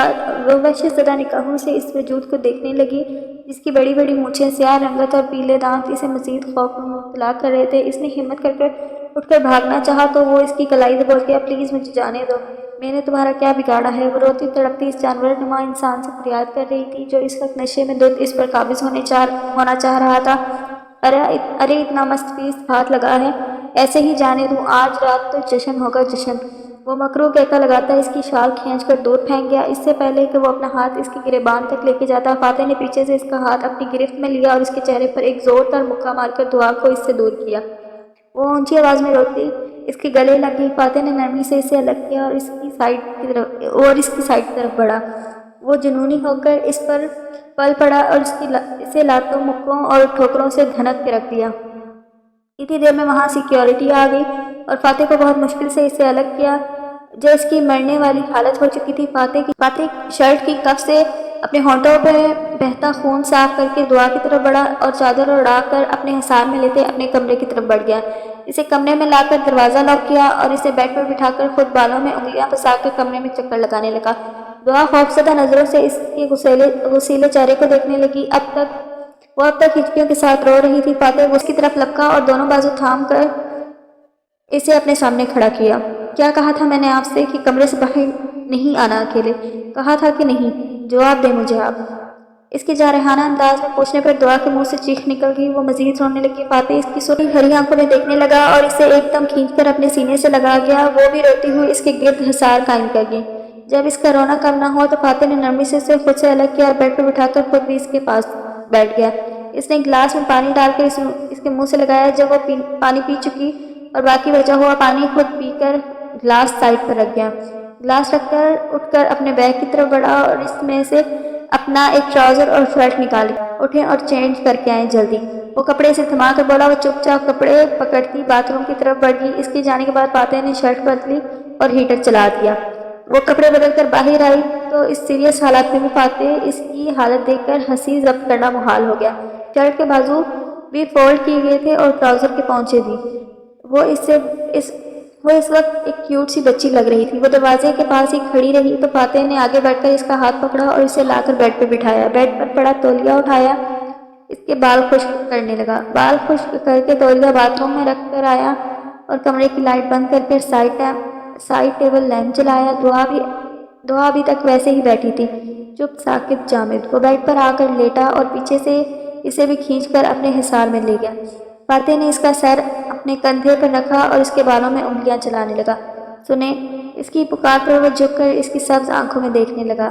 زدہ نگاہوں سے اس وجود کو دیکھنے لگی جس کی بڑی بڑی مونچھیں، سیاہ رنگت اور پیلے دانت اسے مزید خوف میں مبتلا کر رہے تھے۔ اس نے ہمت کر اٹھ کر بھاگنا چاہا تو وہ اس کی کلائی دبوچ گیا۔ پلیز مجھے جانے دو، میں نے تمہارا کیا بگاڑا ہے؟ وہ روتی تڑپتی اس جانور نما انسان سے فریاد کر رہی تھی جو اس وقت نشے میں دھت اس پر قابض ہونا چاہ رہا تھا۔ ارے اتنا مست پیس ہاتھ لگا ہے، ایسے ہی جانے دوں، آج رات تو جشن ہوگا، جشن۔ وہ مکروہ کہکا لگاتا اس کی شال کھینچ کر دور پھینک گیا۔ اس سے پہلے کہ وہ اپنا ہاتھ اس کی گریبان تک لے کے جاتا، فاتح نے پیچھے سے اس کا ہاتھ اپنی گرفت میں لیا اور اس کے چہرے پر ایک زوردار مکہ مار کر دعا کو اس سے دور کیا۔ وہ اونچی آواز میں روتی اس کے گلے لگ گئی۔ فاتح نے نرمی سے اسے الگ کیا اور اس کی سائیڈ کی طرف بڑھا۔ وہ جنونی ہو کر اس پر پل پڑا اور اسے لاتوں، مکوں اور ٹھوکروں سے دھنک کے رکھ دیا۔ اتنی دیر میں وہاں سیکیورٹی آ گئی اور فاتح کو بہت مشکل سے اسے الگ کیا جو اس کی مرنے والی حالت ہو چکی تھی۔ فاتح شرٹ کی کف سے اپنے ہونٹوں پہ بہتا خون صاف کر کے دعا کی طرف بڑھا اور چادر اڑا کر اپنے حصار میں لیتے اپنے کمرے کی طرف بڑھ گیا۔ اسے کمرے میں لا کر دروازہ لاک کیا اور اسے بیڈ پر بٹھا کر خود بالوں میں انگلیاں پھنسا کر کمرے میں چکر لگانے لگا۔ دعا خوفزدہ نظروں سے اس کے غسیلے چہرے کو دیکھنے لگی۔ وہ اب تک ہچکیوں کے ساتھ رو رہی تھی۔ فاتح اس کی طرف لپکا اور دونوں بازو تھام کر اسے اپنے سامنے کھڑا کیا۔ کیا کہا تھا میں نے آپ سے کہ کمرے سے باہر نہیں آنا اکیلے؟ کہا تھا کہ نہیں؟ جواب دیں مجھے آپ۔ اس کے جارحانہ انداز میں پوچھنے پر دعا کے منہ سے چیخ نکل گئی۔ وہ مزید رونے لگی۔ فاتح اس کی سرخ ہری آنکھوں میں دیکھنے لگا اور اسے ایک دم کھینچ کر اپنے سینے سے لگا گیا۔ وہ بھی روتی ہوئی اس کے گرد حصار قائم کر گئی۔ جب اس کا رونا کم نہ ہوا تو فاتح نے نرمی سے اسے خود سے الگ کیا اور بیڈ پر بٹھا کر خود بھی اس کے پاس بیٹھ گیا۔ اس نے گلاس میں پانی ڈال کر اس کے منہ سے لگایا۔ جب وہ پانی پی چکی اور باقی بچا ہوا پانی خود پی کر گلاس سائڈ پر رکھ گیا۔ گلاس رکھ کر اٹھ کر اپنے بیگ کی طرف بڑھا اور اس میں سے اپنا ایک ٹراؤزر اور شرٹ نکال اٹھے اور چینج کر کے آئیں جلدی۔ وہ کپڑے سے تھما کر بولا۔ وہ چپ چاپ کپڑے پکڑتی باتھ روم کی طرف بڑھ گئی۔ اس کے جانے کے بعد فاتح نے شرٹ بدلی اور ہیٹر چلا دیا۔ وہ کپڑے بدل کر باہر آئی تو اس سیریس حالات میں بھی فاتح اس کی حالت دیکھ کر ہنسی ضبط کرنا محال ہو گیا۔ شرٹ کے بازو بھی فولڈ کیے گئے تھے اور ٹراؤزر کے پونچے بھی۔ وہ اس وقت ایک کیوٹ سی بچی لگ رہی تھی۔ وہ دروازے کے پاس ہی کھڑی رہی تو فاتح نے آگے بڑھ کر اس کا ہاتھ پکڑا اور اسے لا کر بیڈ پہ بٹھایا۔ بیڈ پر پڑا تولیہ اٹھایا، اس کے بال خشک کرنے لگا۔ بال خشک کر کے تولیہ باتھ روم میں رکھ کر آیا اور کمرے کی لائٹ بند کر کے سائڈ ٹیبل لیمپ جلایا۔ دعا ابھی تک ویسے ہی بیٹھی تھی، چپ ساکت جامد۔ وہ بیڈ پر آ کر لیٹا اور پیچھے سے اسے بھی کھینچ کر اپنے حصار میں لے گیا۔ فاتح نے اس کا سر اپنے کندھے پر رکھا اور اس کے بالوں میں انگلیاں چلانے لگا۔ سنیں، اس کی پکار پر وہ جھک کر اس کی سبز آنکھوں میں دیکھنے لگا۔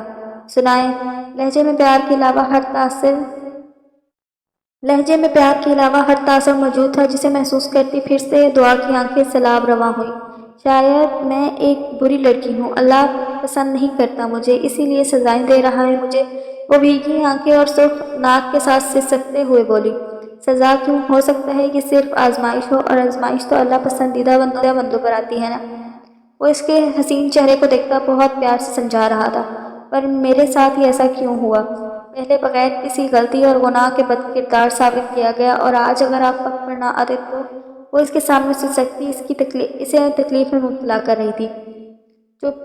سنائیں۔ لہجے میں پیار کے علاوہ ہر تاثر موجود تھا جسے محسوس کرتی پھر سے دعا کی آنکھیں سیلاب رواں ہوئیں۔ شاید میں ایک بری لڑکی ہوں، اللہ پسند نہیں کرتا مجھے، اسی لیے سزائیں دے رہا ہے مجھے۔ وہ بھیگی آنکھیں اور سرخ ناک کے ساتھ سسکتے ہوئے بولی۔ سزا کیوں؟ ہو سکتا ہے کہ صرف آزمائش ہو، اور آزمائش تو اللہ پسندیدہ بندوں پر آتی ہے نا۔ وہ اس کے حسین چہرے کو دیکھتا بہت پیار سے سمجھا رہا تھا۔ پر میرے ساتھ ہی ایسا کیوں ہوا؟ پہلے بغیر کسی غلطی اور گناہ کے بد کردار ثابت کیا گیا، اور آج اگر آپ وقت پر نہ آتے تو وہ اس کے سامنے سے سکتی اسے تکلیف میں مبتلا کر رہی تھی۔ چپ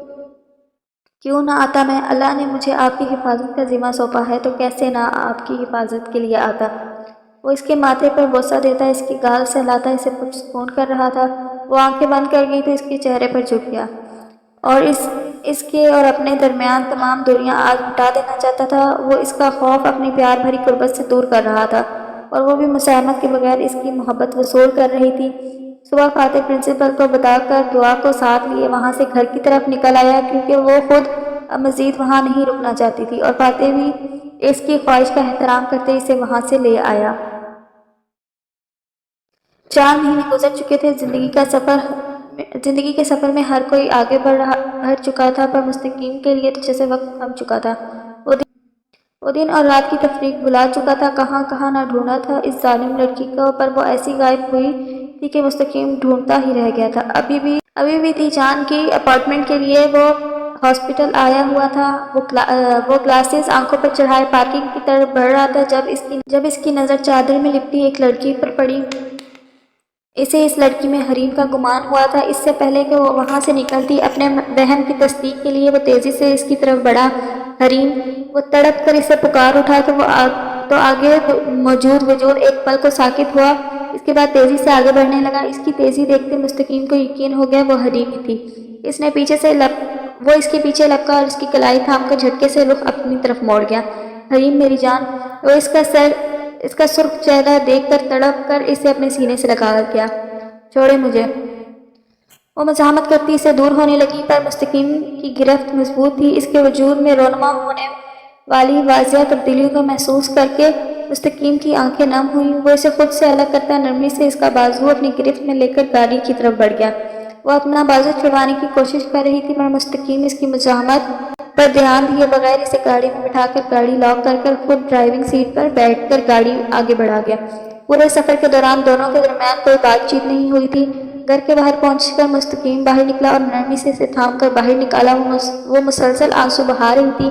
کیوں نہ آتا میں؟ اللہ نے مجھے آپ کی حفاظت کا ذمہ سونپا ہے تو کیسے نہ آپ کی حفاظت کے لیے آتا۔ وہ اس کے ماتھے پر بوسہ دیتا، اس کی گال سہلاتا، اسے پرسکون کر رہا تھا۔ وہ آنکھیں بند کر گئی تو اس کے چہرے پر جھک گیا اور اس کے اور اپنے درمیان تمام دوریاں آج مٹا دینا چاہتا تھا۔ وہ اس کا خوف اپنی پیار بھری قربت سے دور کر رہا تھا اور وہ بھی مساہمت کے بغیر اس کی محبت وصول کر رہی تھی۔ صبح فاتح پرنسپل کو بتا کر دعا کو ساتھ لیے وہاں سے گھر کی طرف نکل آیا، کیونکہ وہ خود اب مزید وہاں نہیں رکنا چاہتی تھی، اور فاتح بھی اس کی خواہش کا احترام کرتے اسے وہاں سے لے آیا۔ 4 مہینے گزر چکے تھے۔ زندگی کے سفر میں ہر کوئی آگے بڑھ چکا تھا، پر مستقیم کے لیے تو جیسے وقت تھم چکا تھا۔ وہ دن اور رات کی تفریق بھلا چکا تھا، کہاں کہاں نہ ڈھونڈا تھا اس ظالم لڑکی کو، پر وہ ایسی غائب ہوئی تھی کہ مستقیم ڈھونڈتا ہی رہ گیا تھا۔ ابھی بھی تھی جان کی اپارٹمنٹ کے لیے وہ ہاسپٹل آیا ہوا تھا۔ وہ گلاسز آنکھوں پر چڑھائے پارکنگ کی طرف بڑھ رہا تھا جب اس کی نظر چادر میں لپٹی ایک لڑکی پر پڑی۔ اسے اس لڑکی میں حریم کا گمان ہوا تھا۔ اس سے پہلے کہ وہ وہاں سے نکلتی اپنے وہم کی تصدیق کے لیے وہ تیزی سے اس کی طرف بڑھا۔ حریم! وہ تڑپ کر اسے پکار اٹھا تو آگے موجود وجود ایک پل کو ساکت ہوا، اس کے بعد تیزی سے آگے بڑھنے لگا۔ اس کی تیزی دیکھتے مستقیم کو یقین ہو گیا وہ حریم ہی تھی۔ وہ اس کے پیچھے لپکا اور اس کی کلائی تھام کر جھٹکے سے رخ اپنی طرف موڑ گیا۔ حریم میری جان! وہ اس کا سرخ چہرہ دیکھ کر تڑپ کر اسے اپنے سینے سے لگا گیا۔ چھوڑے مجھے! وہ مزاحمت کرتی اسے دور ہونے لگی، پر مستقیم کی گرفت مضبوط تھی۔ اس کے وجود میں رونما ہونے والی واضح تبدیلیوں کو محسوس کر کے مستقیم کی آنکھیں نم ہوئیں۔ وہ اسے خود سے الگ کرتا نرمی سے اس کا بازو اپنی گرفت میں لے کر گاڑی کی طرف بڑھ گیا۔ وہ اپنا بازو چھڑوانے کی کوشش کر رہی تھی، مگر مستقیم اس کی مزاحمت پر دھیان دیے بغیر اسے گاڑی میں بٹھا کر گاڑی لاک کر خود ڈرائیونگ سیٹ پر بیٹھ کر گاڑی آگے بڑھا گیا۔ پورے سفر کے دوران دونوں کے درمیان کوئی بات چیت نہیں ہوئی تھی۔ گھر کے باہر پہنچ کر مستقیم باہر نکلا اور نرمی سے اسے تھام کر باہر نکالا۔ وہ مسلسل آنسو بہا رہی تھی۔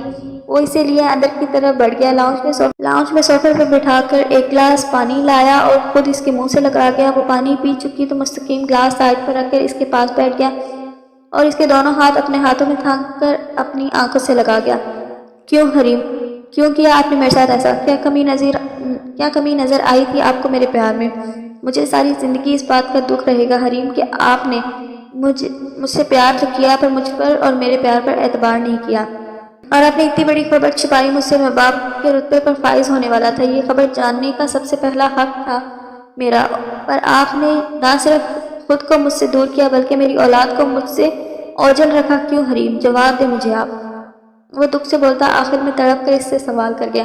وہ اسے لیے اندر کی طرف بڑھ گیا۔ لاؤنج میں صوفے پر بٹھا کر ایک گلاس پانی لایا اور خود اس کے منہ سے لگا گیا۔ وہ پانی پی چکی تو مستقیم گلاس سائڈ پر رکھ کر اس کے پاس بیٹھ گیا اور اس کے دونوں ہاتھ اپنے ہاتھوں میں تھام کر اپنی آنکھوں سے لگا گیا۔ کیوں حریم، کیوں کیا آپ نے میرے ساتھ ایسا؟ کیا کمی نظر آئی تھی آپ کو میرے پیار میں؟ مجھے ساری زندگی اس بات کا دکھ رہے گا حریم کہ آپ نے مجھ سے پیار تو کیا پر مجھ پر اور میرے پیار پر اعتبار نہیں کیا، اور آپ نے اتنی بڑی خبر چھپائی مجھ سے۔ میں باپ کے رتبے پر فائز ہونے والا تھا، یہ خبر جاننے کا سب سے پہلا حق تھا میرا، پر آپ نے نہ صرف خود کو مجھ سے دور کیا بلکہ میری اولاد کو مجھ سے اوجھل رکھا۔ کیوں حریم؟ جواب دے مجھے آپ۔ وہ دکھ سے بولتا آخر میں تڑپ کر اس سے سوال کر گیا۔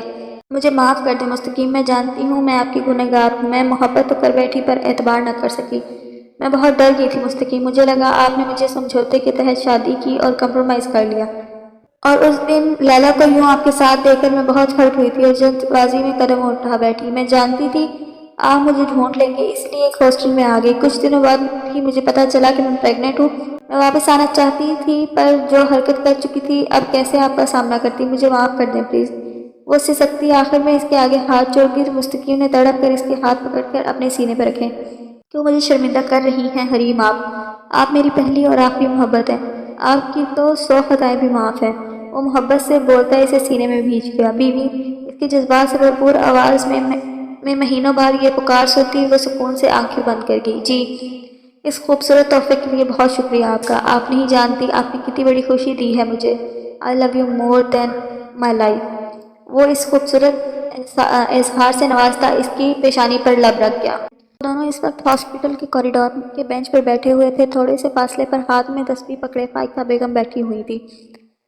مجھے معاف کر دیں مستقیم، میں جانتی ہوں میں آپ کی گنہگار ہوں، میں محبت تو کر بیٹھی پر اعتبار نہ کر سکی۔ میں بہت ڈر گئی تھی مستقیم، مجھے لگا آپ نے مجھے سمجھوتے کے تحت شادی کی اور کمپرومائز کر لیا، اور اس دن لیلا کو یوں آپ کے ساتھ دیکھ کر میں بہت ہرٹ ہوئی تھی اور جلد بازی میں قدم اٹھا بیٹھی۔ میں جانتی تھی آپ مجھے ڈھونڈ لیں گے، اس لیے ایک ہاسٹل میں آ گئی۔ کچھ دنوں بعد ہی مجھے پتا چلا کہ میں پریگننٹ ہوں۔ میں واپس آنا چاہتی تھی پر جو حرکت کر چکی تھی اب کیسے آپ کا سامنا کرتی؟ مجھے معاف کر دیں پلیز۔ وہ اس سے سکتی آخر میں اس کے آگے ہاتھ جوڑ دی تو مستقیم نے تڑپ کر اس کے ہاتھ پکڑ کر اپنے سینے پر رکھے۔ کیوں مجھے شرمندہ کر رہی ہیں حریم آپ میری پہلی اور آخری محبت ہیں، آپ کی تو 100 خطائیں بھی معاف ہیں۔ وہ محبت سے بولتا اسے سینے میں بھیج گیا۔ بیوی اس کی جذبات سے بھرپور آواز میں مہینوں بعد یہ پکار سنتی وہ سکون سے آنکھیں بند کر گئی۔ جی، اس خوبصورت تحفے کے لیے بہت شکریہ آپ کا، آپ نہیں جانتی آپ نے کتنی بڑی خوشی دی ہے مجھے۔ I love you more than my life۔ وہ اس خوبصورت اظہار سے نوازتا اس کی پیشانی پر لب رکھ گیا۔ دونوں اس وقت ہاسپٹل کے کوریڈور کے بینچ پر بیٹھے ہوئے تھے۔ تھوڑے سے فاصلے پر ہاتھ میں تسبیح پکڑے فائقہ بیگم بیٹھی ہوئی تھی۔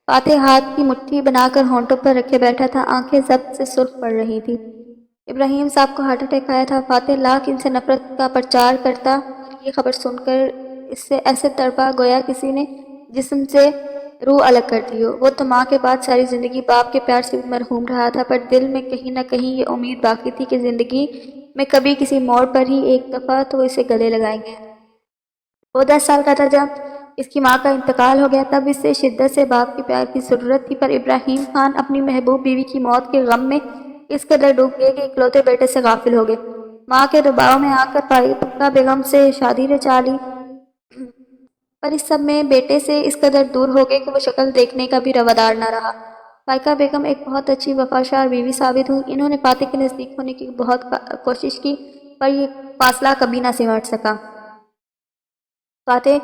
فاتح ہاتھ کی مٹھی بنا کر ہونٹوں پر رکھے بیٹھا تھا، آنکھیں ضبط سے سرخ پڑ رہی تھی۔ ابراہیم صاحب کو ہارٹ اٹیک آیا تھا۔ فاتح لاکھ ان سے نفرت کا پرچار کرتا اور یہ خبر سن کر اس سے ایسے تڑپا گویا کسی نے جسم سے روح الگ کر دی ہو۔ وہ تو ماں کے بعد ساری زندگی باپ کے پیار سے بھی محروم رہا تھا، پر دل میں کہیں نہ کہیں یہ امید باقی تھی کہ زندگی میں کبھی کسی موڑ پر ہی ایک دفعہ تو اسے گلے لگائیں گے۔ وہ 10 سال کا تھا جب اس کی ماں کا انتقال ہو گیا، تب اس سے شدت سے باپ کے پیار کی ضرورت تھی، پر ابراہیم خان اپنی محبوب بیوی کی موت کے غم میں اس قدر ڈوب گئے کہ اکلوتے بیٹے سے غافل ہو گئے۔ ماں کے دباؤ میں آ کر فائقہ بیگم سے شادی رچا لی، پر اس سب میں بیٹے سے اس قدر دور ہو گئے کہ وہ شکل دیکھنے کا بھی روادار نہ رہا۔ فائقہ بیگم ایک بہت اچھی وفادار بیوی ثابت ہوئی۔ انہوں نے فاتح کے نزدیک ہونے کی بہت کوشش کی پر یہ فاصلہ کبھی نہ سمٹ سکا۔ فاتح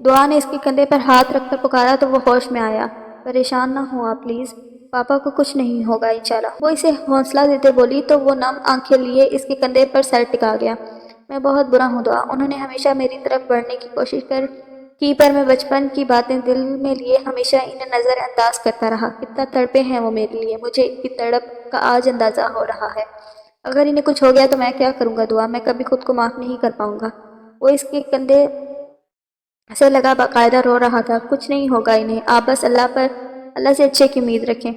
دعا نے اس کے کندھے پر ہاتھ رکھ کر پکارا تو وہ ہوش میں آیا۔ پریشان نہ ہو آپ پلیز، پاپا کو کچھ نہیں ہوگا انشاءاللہ۔ وہ اسے حوصلہ دیتے بولی تو وہ نم آنکھیں لیے اس کے کندھے پر سر ٹکا گیا۔ میں بہت برا ہوں دعا، انہوں نے ہمیشہ میری طرف بڑھنے کی کوشش کی پر میں بچپن کی باتیں دل میں لیے ہمیشہ انہیں نظر انداز کرتا رہا۔ کتنا تڑپے ہیں وہ میرے لیے، مجھے ان کی تڑپ کا آج اندازہ ہو رہا ہے۔ اگر انہیں کچھ ہو گیا تو میں کیا کروں گا دعا، میں کبھی خود کو معاف نہیں کر پاؤں گا۔ وہ اس کے کندھے سے لگا باقاعدہ رو رہا تھا۔ کچھ نہیں ہوگا انہیں، آپ بس اللہ سے اچھے کی امید رکھیں۔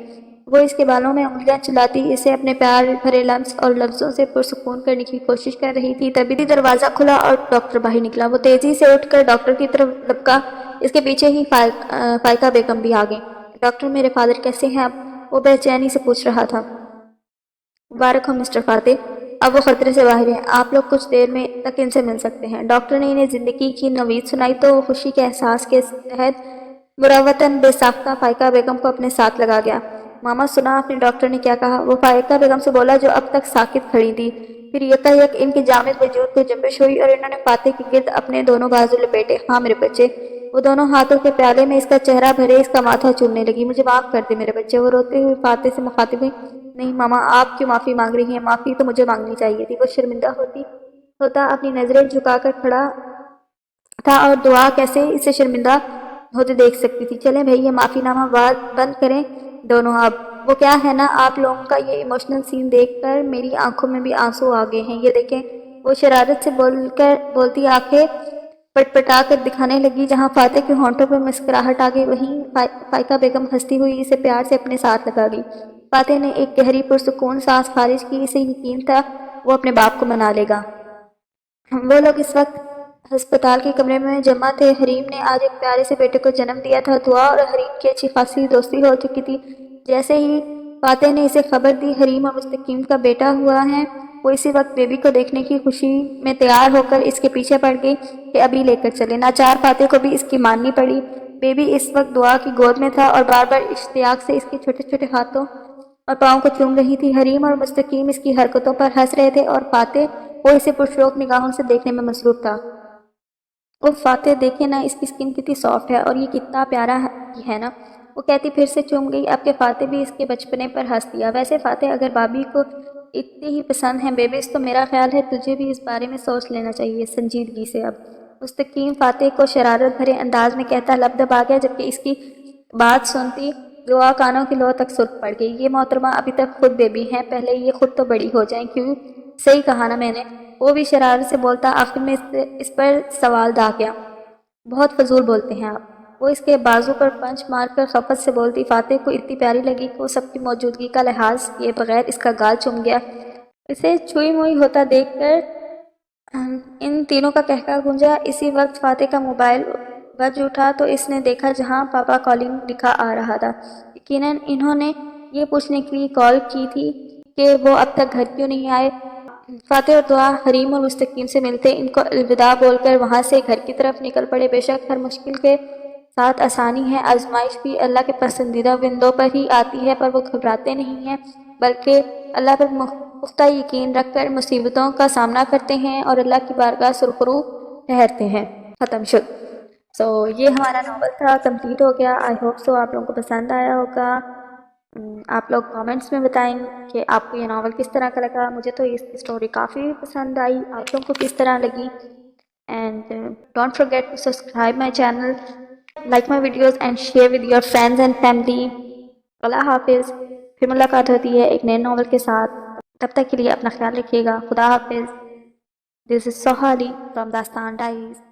وہ اس کے بالوں میں انگلیاں چلاتی اسے اپنے پیار بھرے لمس اور لفظوں سے پرسکون کرنے کی کوشش کر رہی تھی۔ تبھی دروازہ کھلا اور ڈاکٹر باہر نکلا۔ وہ تیزی سے اٹھ کر ڈاکٹر کی طرف لپکا، اس کے پیچھے ہی فائقہ بیگم بھی آگئیں۔ ڈاکٹر میرے فادر کیسے ہیں اب؟ وہ بے چینی سے پوچھ رہا تھا۔ مبارک ہو مسٹر فاتح، اب وہ خطرے سے باہر ہیں، آپ لوگ کچھ دیر میں تک ان سے مل سکتے ہیں۔ ڈاکٹر نے انہیں زندگی کی نوید سنائی تو وہ خوشی کے احساس کے تحت مروتاً بے ساختہ فائقہ بیگم کو اپنے ساتھ لگا گیا۔ ماما سنا آپ نے ڈاکٹر نے کیا کہا؟ وہ فائقہ بیگم سے بولا جو اب تک ساکت کھڑی تھی۔ پھر یکایک ان کے جامد وجود کو جنبش ہوئی اور انہوں نے فاتح کے گرد اپنے دونوں بازو لپیٹے۔ ہاں میرے بچے، وہ دونوں ہاتھوں کے پیالے میں اس کا چہرہ بھرے اس کا ماتھا چومنے لگی۔ مجھے معاف کر دے میرے بچے، وہ روتے ہوئے فاتح سے مخاطب ہوئی۔ نہیں ماما، آپ کیوں معافی مانگ رہی ہیں؟ معافی تو مجھے مانگنی چاہیے تھی۔ وہ شرمندہ ہوتا اپنی نظریں جھکا کر کھڑا تھا اور دعا کیسے اسے شرمندہ ہوتے دیکھ سکتی تھی۔ چلیں بھئی یہ معافی نامہ بند کریں دونوں اب۔ وہ کیا ہے نا، آپ لوگوں کا یہ ایموشنل سین دیکھ کر میری آنکھوں میں بھی آنسو آ گئے ہیں، یہ دیکھیں۔ وہ شرارت سے بولتی آنکھیں پٹپٹا کر دکھانے لگی۔ جہاں فاتح کے ہونٹوں پر مسکراہٹ آ گئی وہیں فائقہ بیگم ہنستی ہوئی اسے پیار سے اپنے ساتھ لگا گئی۔ فاتح نے ایک گہری پرسکون سانس خارج کی، اسے یقین تھا وہ اپنے باپ کو منا لے گا۔ وہ لوگ اس وقت ہسپتال کے کمرے میں جمع تھے۔ حریم نے آج ایک پیارے سے بیٹے کو جنم دیا تھا۔ دعا اور حریم کی اچھی خاصی دوستی ہو چکی تھی۔ جیسے ہی فاتح نے اسے خبر دی حریم اور مستقیم کا بیٹا ہوا ہے، وہ اسی وقت بیبی کو دیکھنے کی خوشی میں تیار ہو کر اس کے پیچھے پڑ گئی کہ ابھی لے کر چلے۔ ناچار فاتح کو بھی اس کی ماننی پڑی۔ بیبی اس وقت دعا کی گود میں تھا اور بار بار اشتیاق سے اس کے چھوٹے چھوٹے ہاتھوں اور پاؤں کو چوم رہی تھی۔ حریم اور مستقیم اس کی حرکتوں پر ہنس رہے تھے اور فاتح وہ اسے پرشوق نگاہوں سے دیکھنے میں مصروف تھا۔ فاتح دیکھے نا، اس کی سکن کتنی سافٹ ہے اور یہ کتنا پیارا ہے نا، وہ کہتی پھر سے چوم گئی۔ اب کہ فاتح بھی اس کے بچپنے پر ہنس دیا۔ ویسے فاتح، اگر بابی کو اتنی ہی پسند ہیں بیبیز تو میرا خیال ہے تجھے بھی اس بارے میں سوچ لینا چاہیے سنجیدگی سے۔ اب مستقیم فاتح کو شرارت بھرے انداز میں کہتا لب دبا گیا، جبکہ اس کی بات سنتی دعا کانوں کی لو تک سرخ پڑ گئی۔ یہ محترمہ ابھی تک خود بیبی ہیں، پہلے یہ خود تو بڑی ہو جائیں۔ کیوں؟ صحیح کہا نا میں نے؟ وہ بھی شرارت سے بولتا۔ آخر میں اس پر سوال داغ گیا۔ بہت فضول بولتے ہیں آپ۔ وہ اس کے بازو پر پنچ مار کر خفت سے بولتی۔ فاتح کو اتنی پیاری لگی کہ وہ سب کی موجودگی کا لحاظ کیے بغیر اس کا گال چوم گیا۔ اسے چھوئی موئی ہوتا دیکھ کر ان تینوں کا قہقہ گونجا۔ اسی وقت فاتح کا موبائل بج اٹھا تو اس نے دیکھا جہاں پاپا کالنگ لکھا آ رہا تھا۔ یقیناً انہوں نے یہ پوچھنے کے لیے کال کی تھی کہ وہ اب تک گھر کیوں نہیں آئے۔ فاتح اور دعا حریم اور مستقیم سے ملتے ان کو الوداع بول کر وہاں سے گھر کی طرف نکل پڑے۔ بے شک ہر مشکل کے ساتھ آسانی ہے، آزمائش بھی اللہ کے پسندیدہ بندوں پر ہی آتی ہے، پر وہ گھبراتے نہیں ہیں بلکہ اللہ پر پختہ یقین رکھ کر مصیبتوں کا سامنا کرتے ہیں اور اللہ کی بارگاہ سرخرو ٹھہرتے ہیں۔ ختم شد۔ یہ ہمارا ناول تھا، کمپلیٹ ہو گیا۔ آئی ہوپ سو آپ لوگوں کو پسند آیا ہوگا۔ آپ لوگ کامنٹس میں بتائیں کہ آپ کو یہ ناول کس طرح کا لگا۔ مجھے تو اس اسٹوری کافی پسند آئی، آپ لوگوں کو کس طرح لگی؟ And don't forget to subscribe my channel, like my videos and share with your friends and family. اللہ حافظ۔ پھر ملاقات ہوتی ہے ایک نئے ناول کے ساتھ، تب تک کے لیے اپنا خیال رکھیے گا۔ خدا حافظ۔ دس از سہالی فرام داستان ڈائریز۔